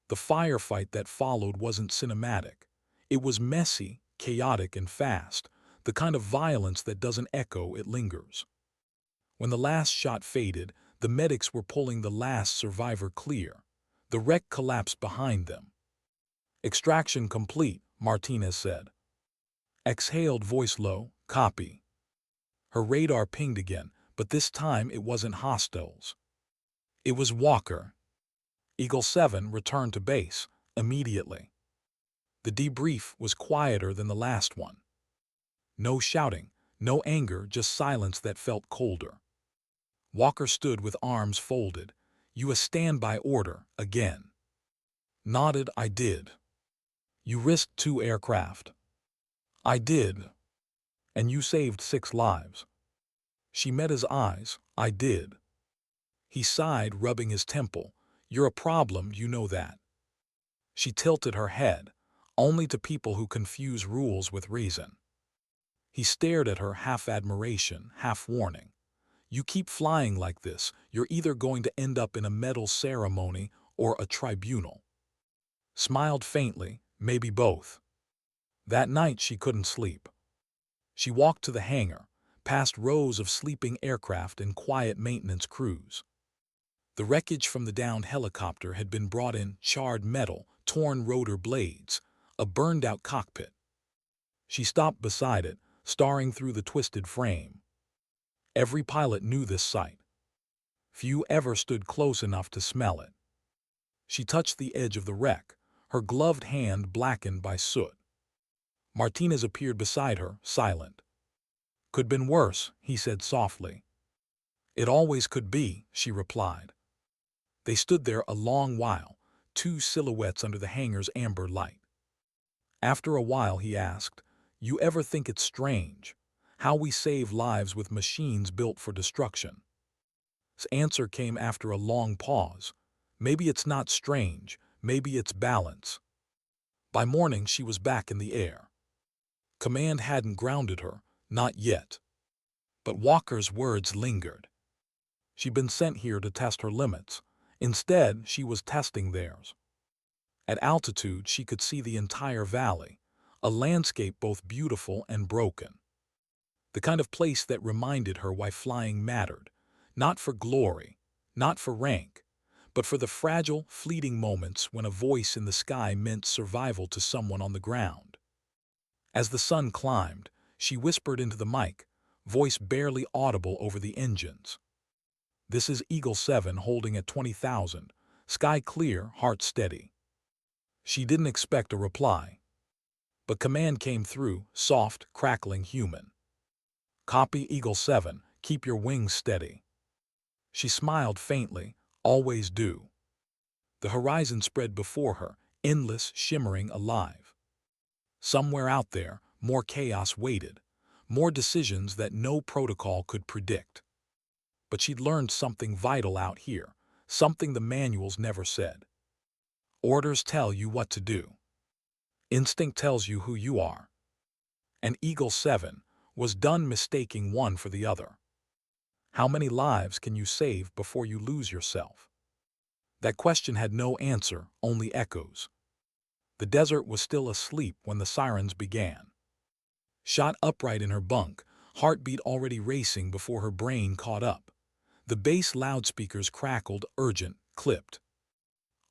The firefight that followed wasn't cinematic. It was messy, chaotic, and fast, the kind of violence that doesn't echo, it lingers. When the last shot faded, the medics were pulling the last survivor clear. The wreck collapsed behind them. Extraction complete, Martinez said. Exhaled, voice low, copy. Her radar pinged again, but this time it wasn't hostiles. It was Walker. Eagle 7 returned to base immediately. The debrief was quieter than the last one. No shouting, no anger, just silence that felt colder. Walker stood with arms folded. You a standby order, again. Nodded, I did. You risked 2 aircraft. I did. And you saved 6 lives. She met his eyes, I did. He sighed, rubbing his temple. You're a problem, you know that. She tilted her head, only to people who confuse rules with reason. He stared at her, half admiration, half warning. You keep flying like this, you're either going to end up in a medal ceremony or a tribunal. Smiled faintly, maybe both. That night she couldn't sleep. She walked to the hangar, past rows of sleeping aircraft and quiet maintenance crews. The wreckage from the downed helicopter had been brought in, charred metal, torn rotor blades, a burned-out cockpit. She stopped beside it, staring through the twisted frame. Every pilot knew this sight. Few ever stood close enough to smell it. She touched the edge of the wreck, her gloved hand blackened by soot. Martinez appeared beside her, silent. Could been worse, he said softly. It always could be, she replied. They stood there a long while, 2 silhouettes under the hangar's amber light. After a while he asked, you ever think it's strange, how we save lives with machines built for destruction? His answer came after a long pause. Maybe it's not strange, maybe it's balance. By morning she was back in the air. Command hadn't grounded her, not yet. But Walker's words lingered. She'd been sent here to test her limits. Instead, she was testing theirs. At altitude, she could see the entire valley, a landscape both beautiful and broken. The kind of place that reminded her why flying mattered, not for glory, not for rank, but for the fragile, fleeting moments when a voice in the sky meant survival to someone on the ground. As the sun climbed, she whispered into the mic, voice barely audible over the engines. This is Eagle 7 holding at 20,000, sky clear, heart steady. She didn't expect a reply. But command came through, soft, crackling, human. Copy Eagle 7, Keep your wings steady." She smiled faintly. "Always do." The horizon spread before her, endless, shimmering, alive. Somewhere out there, more chaos waited, more decisions that no protocol could predict. But she'd learned something vital out here, something the manuals never said. Orders tell you what to do. Instinct tells you who you are. And Eagle 7 was done mistaking one for the other. How many lives can you save before you lose yourself? That question had no answer, only echoes. The desert was still asleep when the sirens began. Shot upright in her bunk, heartbeat already racing before her brain caught up. The base loudspeakers crackled, urgent, clipped.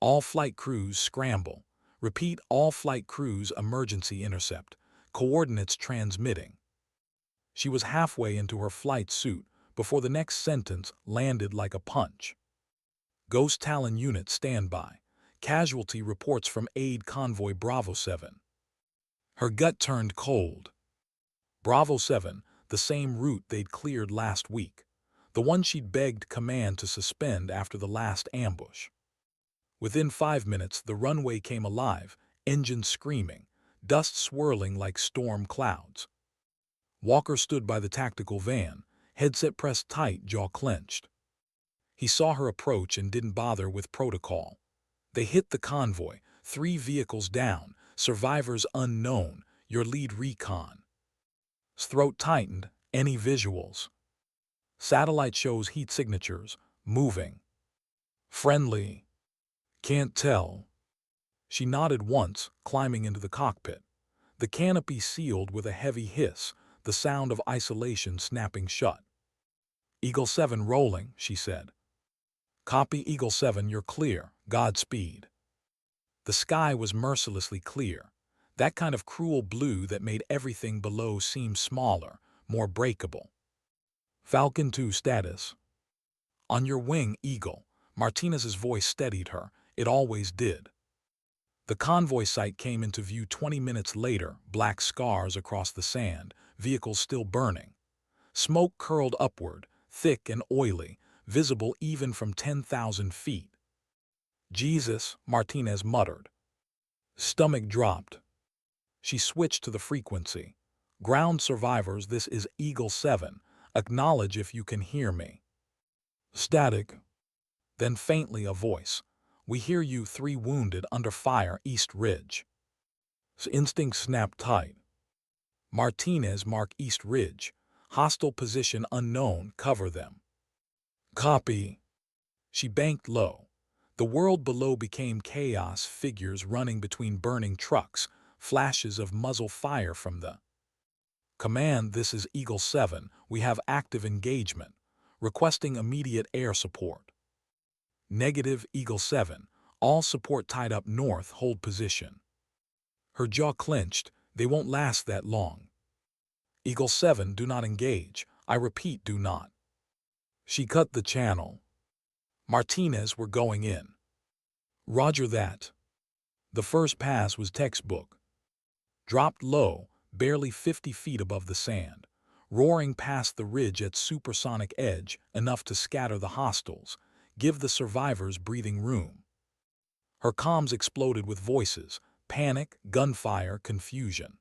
"All flight crews scramble. Repeat, all flight crews emergency intercept. Coordinates transmitting." She was halfway into her flight suit before the next sentence landed like a punch. "Ghost Talon unit standby. Casualty reports from aid convoy Bravo 7. Her gut turned cold. Bravo 7, the same route they'd cleared last week. The one she'd begged command to suspend after the last ambush. Within 5 minutes, the runway came alive, engines screaming, dust swirling like storm clouds. Walker stood by the tactical van, headset pressed tight, jaw clenched. He saw her approach and didn't bother with protocol. They hit the convoy, 3 vehicles down, survivors unknown, your lead recon. His throat tightened. "Any visuals?" "Satellite shows heat signatures, moving." "Friendly?" "Can't tell." She nodded once, climbing into the cockpit. The canopy sealed with a heavy hiss, the sound of isolation snapping shut. "Eagle 7 rolling," she said. "Copy, Eagle 7, you're clear. Godspeed." The sky was mercilessly clear, that kind of cruel blue that made everything below seem smaller, more breakable. "Falcon 2 status." "On your wing, Eagle." Martinez's voice steadied her. It always did. The convoy site came into view 20 minutes later, black scars across the sand, vehicles still burning. Smoke curled upward, thick and oily, visible even from 10,000 feet. "Jesus," Martinez muttered. Stomach dropped. She switched to the frequency. "Ground survivors, this is Eagle 7. Acknowledge if you can hear me." Static. Then faintly a voice. "We hear you, 3 wounded, under fire, East Ridge." Instinct snapped tight. "Martinez, mark East Ridge. Hostile position unknown, cover them." "Copy." She banked low. The world below became chaos, figures running between burning trucks, flashes of muzzle fire from the "Command, this is Eagle 7. We have active engagement. Requesting immediate air support." "Negative, Eagle 7. All support tied up north, hold position." Her jaw clenched. "They won't last that long." "Eagle 7, do not engage. I repeat, do not." She cut the channel. "Martinez, we're going in." "Roger that." The first pass was textbook. Dropped low, barely 50 feet above the sand, roaring past the ridge at supersonic edge, enough to scatter the hostiles, give the survivors breathing room. Her comms exploded with voices, panic, gunfire, confusion.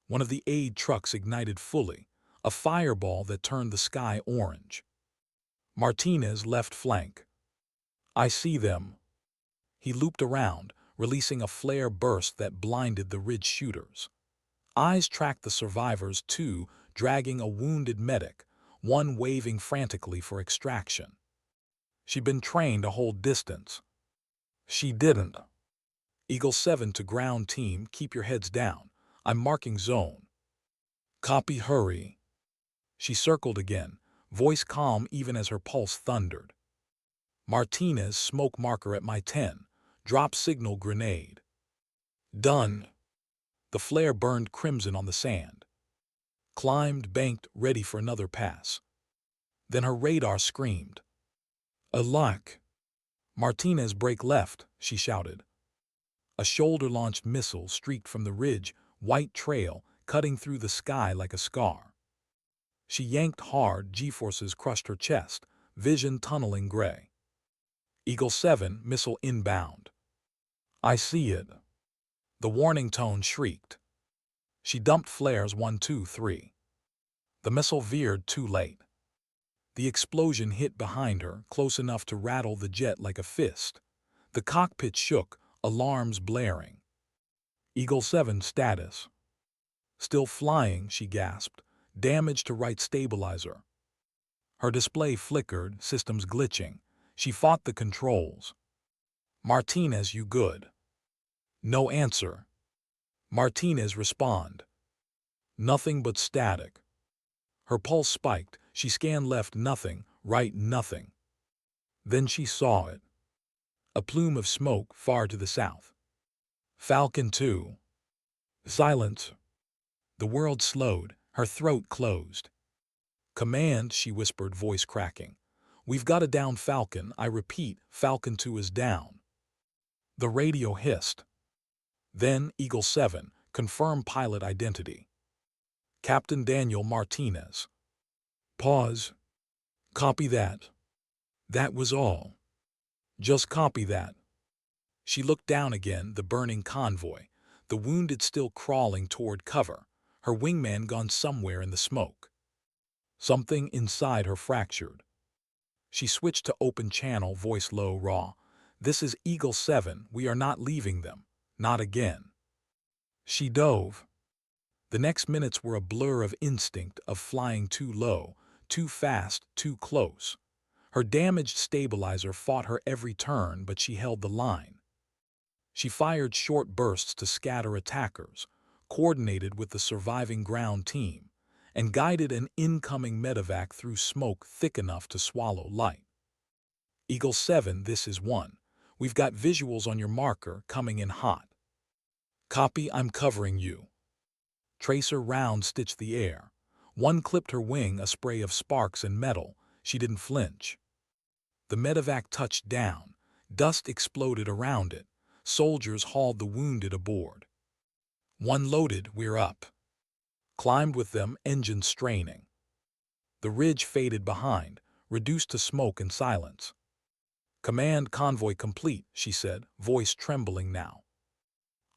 One of the aid trucks ignited fully, a fireball that turned the sky orange. "Martinez, left flank." "I see them." He looped around, releasing a flare burst that blinded the ridge shooters. Eyes tracked the survivors, 2 dragging a wounded medic, 1 waving frantically for extraction. She'd been trained to hold distance. She didn't. "Eagle 7 to ground team, keep your heads down. I'm marking zone." "Copy, hurry." She circled again, voice calm even as her pulse thundered. "Martinez, smoke marker at my 10. Drop signal grenade." "Done." The flare burned crimson on the sand. Climbed, banked, ready for another pass. Then her radar screamed. "A lock." "Martinez, break left," she shouted. A shoulder-launched missile streaked from the ridge, white trail, cutting through the sky like a scar. She yanked hard, G-forces crushed her chest, vision tunneling gray. Eagle 7, missile inbound. I see it. The warning tone shrieked. She dumped flares 1, 2, 3. The missile veered too late. The explosion hit behind her, close enough to rattle the jet like a fist. The cockpit shook, alarms blaring. Eagle 7 status. Still flying, she gasped. Damage to right stabilizer. Her display flickered, systems glitching. She fought the controls. Martinez, you good? No answer. Martinez, respond. Nothing but static. Her pulse spiked. She scanned left, nothing, right, nothing. Then she saw it. A plume of smoke far to the south. Falcon 2. Silence. The world slowed. Her throat closed. Command, she whispered, voice cracking. We've got a down Falcon. I repeat, Falcon 2 is down. The radio hissed. Then, Eagle 7, confirm pilot identity. Captain Daniel Martinez. Pause. Copy that. That was all. Just copy that. She looked down again, the burning convoy, the wounded still crawling toward cover, her wingman gone somewhere in the smoke. Something inside her fractured. She switched to open channel, voice low, raw. This is Eagle 7, we are not leaving them. Not again. She dove. The next minutes were a blur of instinct, of flying too low, too fast, too close. Her damaged stabilizer fought her every turn, but she held the line. She fired short bursts to scatter attackers, coordinated with the surviving ground team, and guided an incoming medevac through smoke thick enough to swallow light. Eagle 7, this is 1. We've got visuals on your marker, coming in hot. Copy, I'm covering you. Tracer round stitched the air. One clipped her wing, a spray of sparks and metal. She didn't flinch. The medevac touched down. Dust exploded around it. Soldiers hauled the wounded aboard. One loaded, we're up. Climbed with them, engines straining. The ridge faded behind, reduced to smoke and silence. Command, convoy complete, she said, voice trembling now.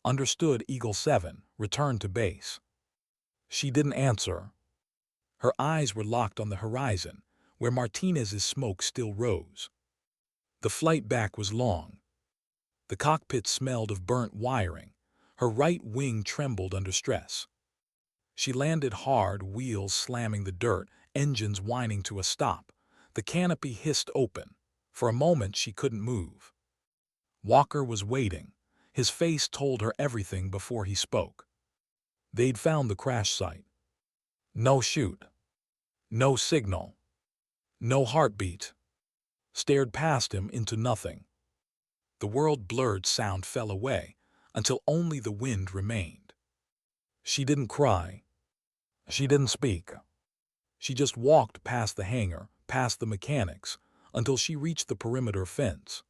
Understood, Eagle 7, return to base. She didn't answer. Her eyes were locked on the horizon, where Martinez's smoke still rose. The flight back was long. The cockpit smelled of burnt wiring. Her right wing trembled under stress. She landed hard, wheels slamming the dirt, engines whining to a stop. The canopy hissed open. For a moment she couldn't move. Walker was waiting. His face told her everything before he spoke. They'd found the crash site. No chute. No signal. No heartbeat. Stared past him into nothing. The world blurred, sound fell away, until only the wind remained. She didn't cry. She didn't speak. She just walked past the hangar, past the mechanics, until she reached the perimeter fence.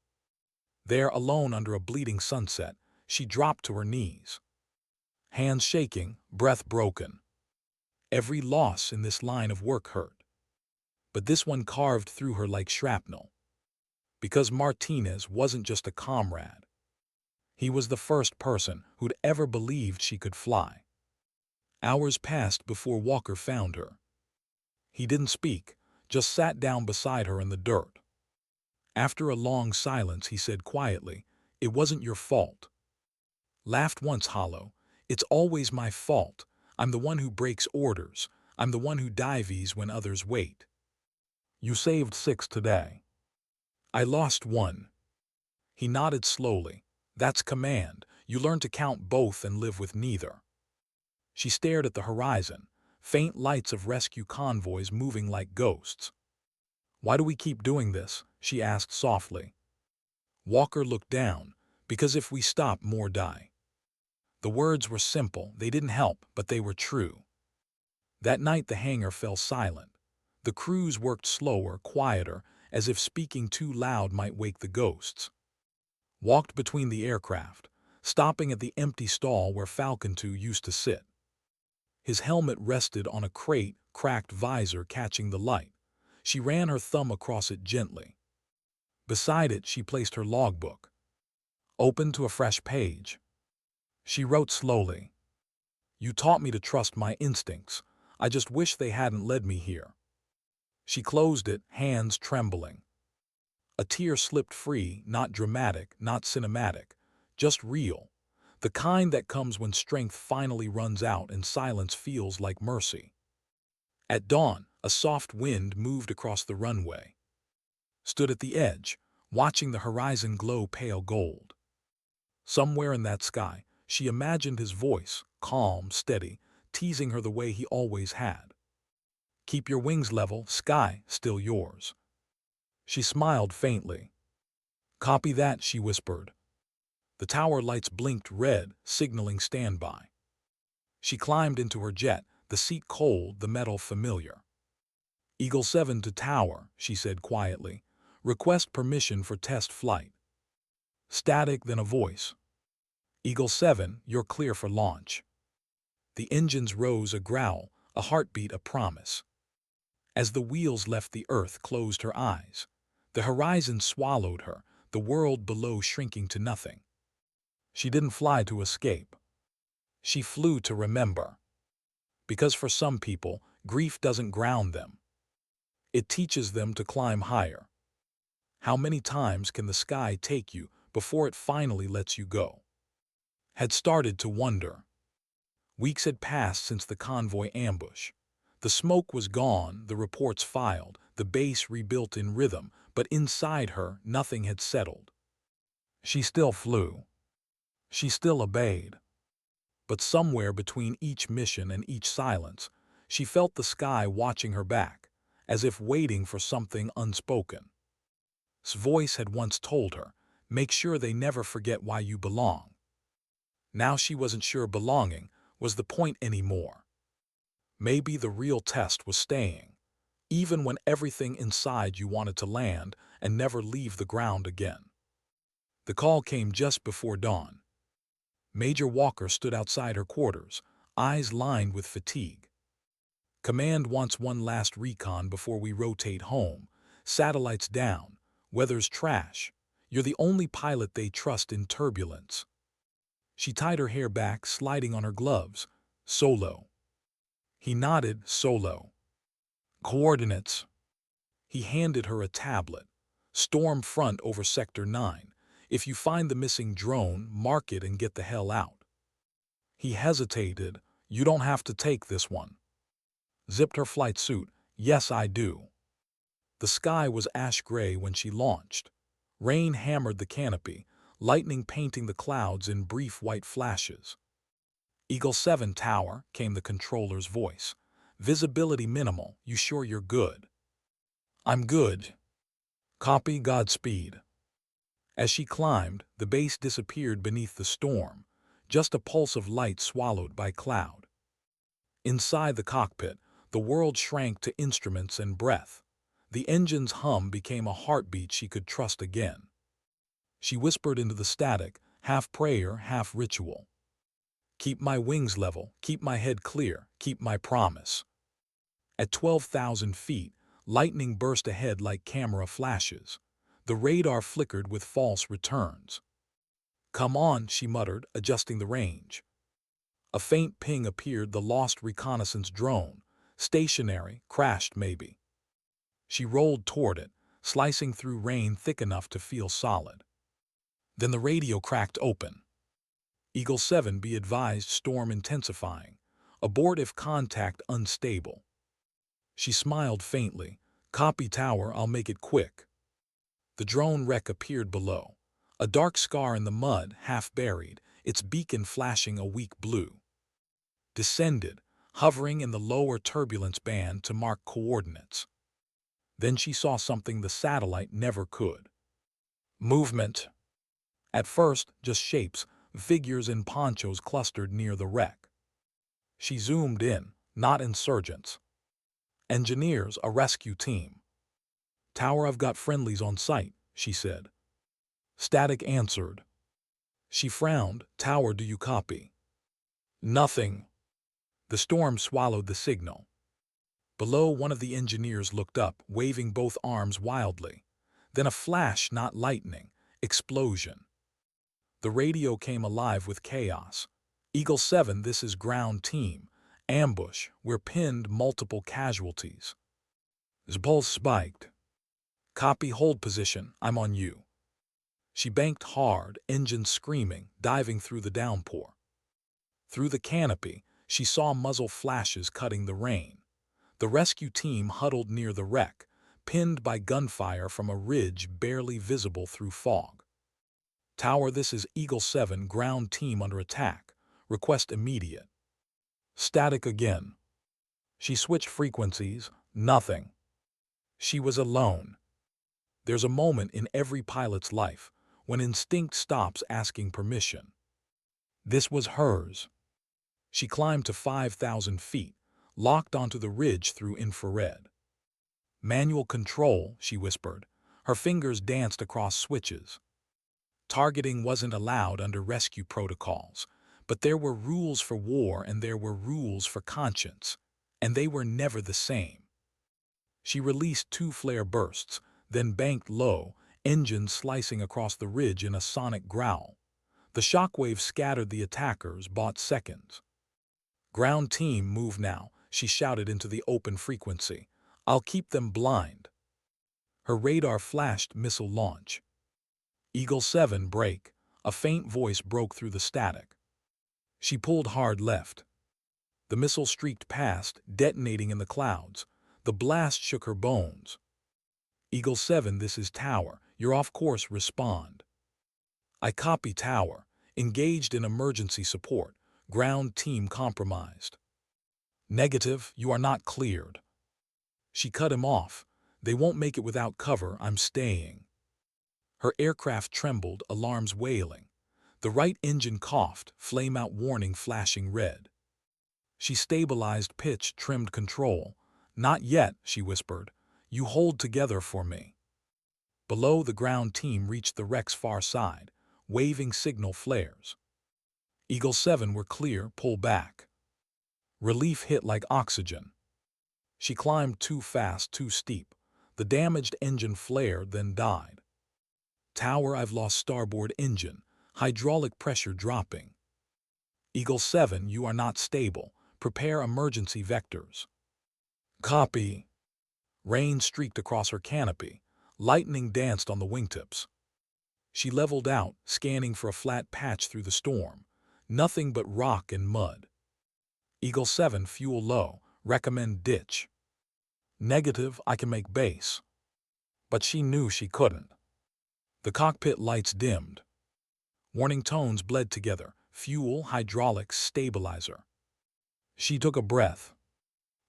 There, alone under a bleeding sunset, she dropped to her knees. Hands shaking, breath broken. Every loss in this line of work hurt. But this one carved through her like shrapnel. Because Martinez wasn't just a comrade. He was the first person who'd ever believed she could fly. Hours passed before Walker found her. He didn't speak, just sat down beside her in the dirt. After a long silence, he said quietly, "It wasn't your fault." Laughed once hollow, "It's always my fault. I'm the one who breaks orders. I'm the one who dives when others wait. You saved 6 today. I lost 1. He nodded slowly. That's command. You learn to count both and live with neither. She stared at the horizon, faint lights of rescue convoys moving like ghosts. Why do we keep doing this? She asked softly. Walker looked down. Because if we stop, more die. The words were simple, they didn't help, but they were true. That night the hangar fell silent. The crews worked slower, quieter, as if speaking too loud might wake the ghosts. Walked between the aircraft, stopping at the empty stall where Falcon 2 used to sit. His helmet rested on a crate, cracked visor catching the light. She ran her thumb across it gently. Beside it, she placed her logbook. Open to a fresh page. She wrote slowly. "You taught me to trust my instincts. I just wish they hadn't led me here." She closed it, hands trembling. A tear slipped free, not dramatic, not cinematic, just real. The kind that comes when strength finally runs out and silence feels like mercy. At dawn, a soft wind moved across the runway. Stood at the edge, watching the horizon glow pale gold. Somewhere in that sky, she imagined his voice, calm, steady, teasing her the way he always had. "Keep your wings level, sky, still yours." She smiled faintly. "Copy that," she whispered. The tower lights blinked red, signaling standby. She climbed into her jet, the seat cold, the metal familiar. "Eagle 7 to tower," she said quietly. "Request permission for test flight." Static, then a voice. "Eagle 7, you're clear for launch." The engines rose, a growl, a heartbeat, a promise. As the wheels left the earth, closed her eyes. The horizon swallowed her, the world below shrinking to nothing. She didn't fly to escape. She flew to remember. Because for some people, grief doesn't ground them. It teaches them to climb higher. How many times can the sky take you before it finally lets you go? Had started to wonder. Weeks had passed since the convoy ambush. The smoke was gone, the reports filed, the base rebuilt in rhythm, but inside her, nothing had settled. She still flew. She still obeyed. But somewhere between each mission and each silence, she felt the sky watching her back, as if waiting for something unspoken. His voice had once told her, "Make sure they never forget why you belong." Now she wasn't sure belonging was the point anymore. Maybe the real test was staying, even when everything inside you wanted to land and never leave the ground again. The call came just before dawn. Major Walker stood outside her quarters, eyes lined with fatigue. "Command wants one last recon before we rotate home. Satellites down. Weather's trash. You're the only pilot they trust in turbulence." She tied her hair back, sliding on her gloves. "Solo." He nodded. "Solo." "Coordinates." He handed her a tablet. "Storm front over Sector 9. If you find the missing drone, mark it and get the hell out." He hesitated. "You don't have to take this one." Zipped her flight suit. "Yes, I do." The sky was ash gray when she launched. Rain hammered the canopy, lightning painting the clouds in brief white flashes. "Eagle 7 tower," came the controller's voice. "Visibility minimal. You sure you're good?" "I'm good." "Copy, Godspeed." As she climbed, the base disappeared beneath the storm, just a pulse of light swallowed by cloud. Inside the cockpit, the world shrank to instruments and breath. The engine's hum became a heartbeat she could trust again. She whispered into the static, half prayer, half ritual. "Keep my wings level, keep my head clear, keep my promise." At 12,000 feet, lightning burst ahead like camera flashes. The radar flickered with false returns. "Come on," she muttered, adjusting the range. A faint ping appeared, the lost reconnaissance drone. Stationary, crashed maybe. She rolled toward it, slicing through rain thick enough to feel solid. Then the radio cracked open. "Eagle 7, be advised, storm intensifying. Abort if contact unstable." She smiled faintly. "Copy tower, I'll make it quick." The drone wreck appeared below. A dark scar in the mud, half buried, its beacon flashing a weak blue. Descended, hovering in the lower turbulence band to mark coordinates. Then she saw something the satellite never could. Movement. At first, just shapes, figures in ponchos clustered near the wreck. She zoomed in, not insurgents. Engineers, a rescue team. "Tower, I've got friendlies on site," she said. Static answered. She frowned. "Tower, do you copy?" "Nothing." The storm swallowed the signal. Below, one of the engineers looked up, waving both arms wildly. Then a flash, not lightning, explosion. The radio came alive with chaos. Eagle 7, this is ground team. Ambush, we're pinned, multiple casualties. His pulse spiked. Copy, hold position, I'm on you. She banked hard, engines screaming, diving through the downpour. Through the canopy, she saw muzzle flashes cutting the rain. The rescue team huddled near the wreck, pinned by gunfire from a ridge barely visible through fog. Tower, this is Eagle 7, ground team under attack. Request immediate. Static again. She switched frequencies, nothing. She was alone. There's a moment in every pilot's life when instinct stops asking permission. This was hers. She climbed to 5,000 feet, locked onto the ridge through infrared. Manual control, she whispered. Her fingers danced across switches. Targeting wasn't allowed under rescue protocols, but there were rules for war and there were rules for conscience, and they were never the same. She released 2 flare bursts, then banked low, engines slicing across the ridge in a sonic growl. The shockwave scattered the attackers, bought seconds. Ground team, move now, she shouted into the open frequency. I'll keep them blind. Her radar flashed missile launch. Eagle 7, break. A faint voice broke through the static. She pulled hard left. The missile streaked past, detonating in the clouds. The blast shook her bones. Eagle 7, this is Tower. You're off course, respond. I copy, Tower. Engaged in emergency support. Ground team compromised. Negative, you are not cleared. She cut him off. They won't make it without cover, I'm staying. Her aircraft trembled, alarms wailing. The right engine coughed, flame-out warning flashing red. She stabilized pitch, trimmed control. Not yet, she whispered. You hold together for me. Below, the ground team reached the wreck's far side, waving signal flares. Eagle 7, we're clear, pull back. Relief hit like oxygen. She climbed too fast, too steep. The damaged engine flared, then died. Tower, I've lost starboard engine. Hydraulic pressure dropping. Eagle 7, you are not stable. Prepare emergency vectors. Copy. Rain streaked across her canopy. Lightning danced on the wingtips. She leveled out, scanning for a flat patch through the storm. Nothing but rock and mud. Eagle 7, fuel low. Recommend ditch. Negative, I can make base. But she knew she couldn't. The cockpit lights dimmed. Warning tones bled together. Fuel, hydraulics, stabilizer. She took a breath.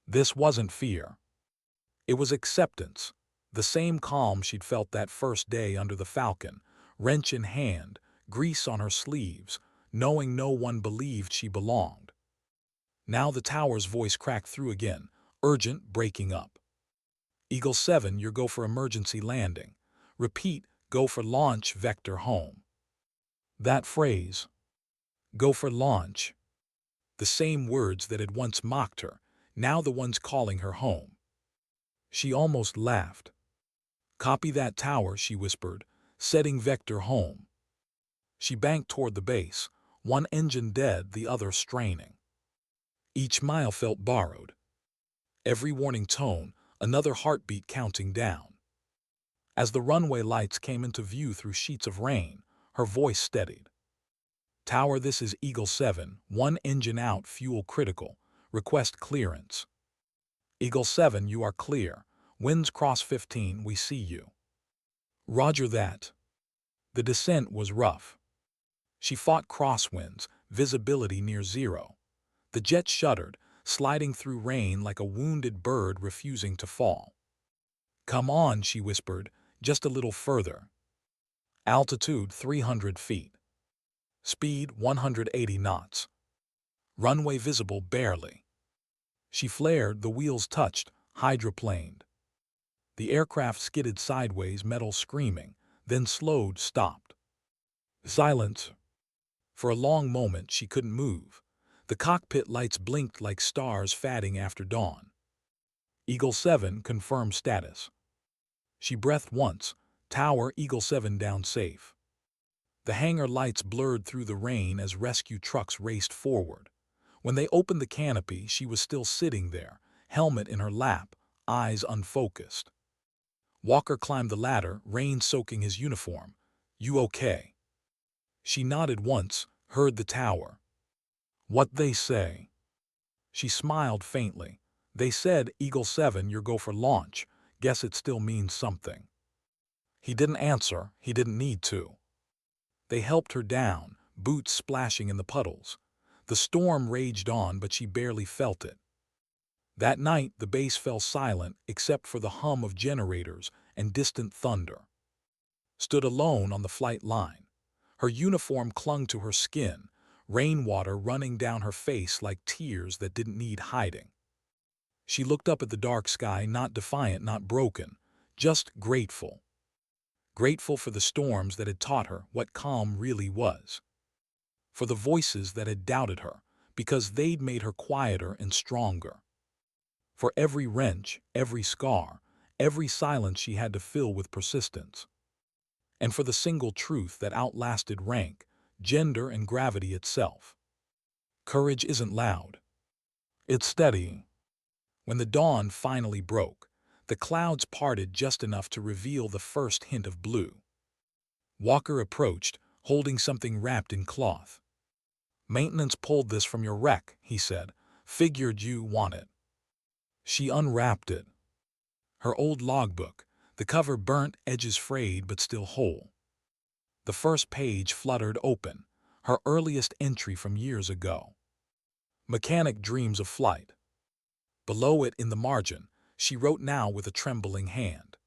This wasn't fear. It was acceptance. The same calm she'd felt that first day under the Falcon, wrench in hand, grease on her sleeves, knowing no one believed she belonged. Now the tower's voice cracked through again, urgent, breaking up. Eagle 7, you're go for emergency landing. Repeat, go for launch, vector home. That phrase, go for launch. The same words that had once mocked her, now the ones calling her home. She almost laughed. Copy that, Tower, she whispered, setting vector home. She banked toward the base, one engine dead, the other straining. Each mile felt borrowed. Every warning tone, another heartbeat counting down. As the runway lights came into view through sheets of rain, her voice steadied. Tower, this is Eagle 7, one engine out, fuel critical. Request clearance. Eagle 7, you are clear. Winds cross 15, we see you. Roger that. The descent was rough. She fought crosswinds, visibility near zero. The jet shuddered, sliding through rain like a wounded bird refusing to fall. Come on, she whispered, just a little further. Altitude 300 feet. Speed 180 knots. Runway visible barely. She flared, the wheels touched, hydroplaned. The aircraft skidded sideways, metal screaming, then slowed, stopped. Silence. For a long moment she couldn't move. The cockpit lights blinked like stars fading after dawn. Eagle 7 confirmed status. She breathed once. Tower Eagle 7 down safe. The hangar lights blurred through the rain as rescue trucks raced forward. When they opened the canopy, she was still sitting there, helmet in her lap, eyes unfocused. Walker climbed the ladder, rain soaking his uniform. "You okay?" She nodded once, heard the tower. "What they say?" She smiled faintly. "They said, Eagle 7, you're go for launch. Guess it still means something." He didn't answer. He didn't need to. They helped her down, boots splashing in the puddles. The storm raged on, but she barely felt it. That night, the base fell silent except for the hum of generators and distant thunder. Stood alone on the flight line. Her uniform clung to her skin, rainwater running down her face like tears that didn't need hiding. She looked up at the dark sky, not defiant, not broken, just grateful. Grateful for the storms that had taught her what calm really was. For the voices that had doubted her, because they'd made her quieter and stronger. For every wrench, every scar, every silence she had to fill with persistence. And for the single truth that outlasted rank, gender, and gravity itself. Courage isn't loud. It's steady. When the dawn finally broke, the clouds parted just enough to reveal the first hint of blue. Walker approached, holding something wrapped in cloth. "Maintenance pulled this from your wreck," he said. "Figured you want it." She unwrapped it. Her old logbook, the cover burnt, edges frayed but still whole. The first page fluttered open, her earliest entry from years ago. Mechanic dreams of flight. Below it, in the margin, she wrote now with a trembling hand.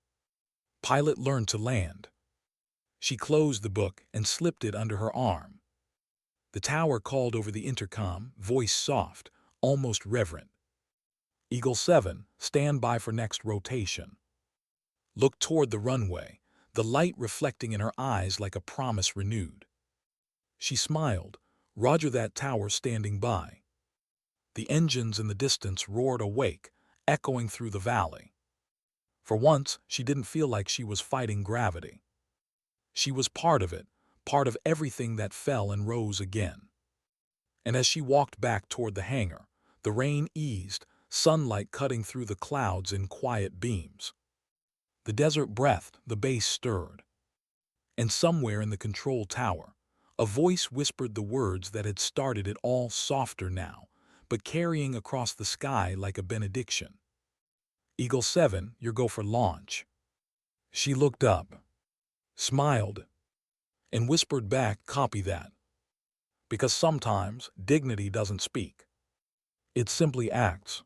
Pilot learned to land. She closed the book and slipped it under her arm. The tower called over the intercom, voice soft, almost reverent. "Eagle 7, stand by for next rotation." Looked toward the runway, the light reflecting in her eyes like a promise renewed. She smiled. "Roger that, tower standing by." The engines in the distance roared awake, echoing through the valley. For once, she didn't feel like she was fighting gravity. She was part of it, part of everything that fell and rose again. And as she walked back toward the hangar, the rain eased, sunlight cutting through the clouds in quiet beams. The desert breathed, the base stirred. And somewhere in the control tower, a voice whispered the words that had started it all, softer now, but carrying across the sky like a benediction. "Eagle 7, you're go for launch." She looked up, smiled, and whispered back, "Copy that." Because sometimes dignity doesn't speak. It simply acts.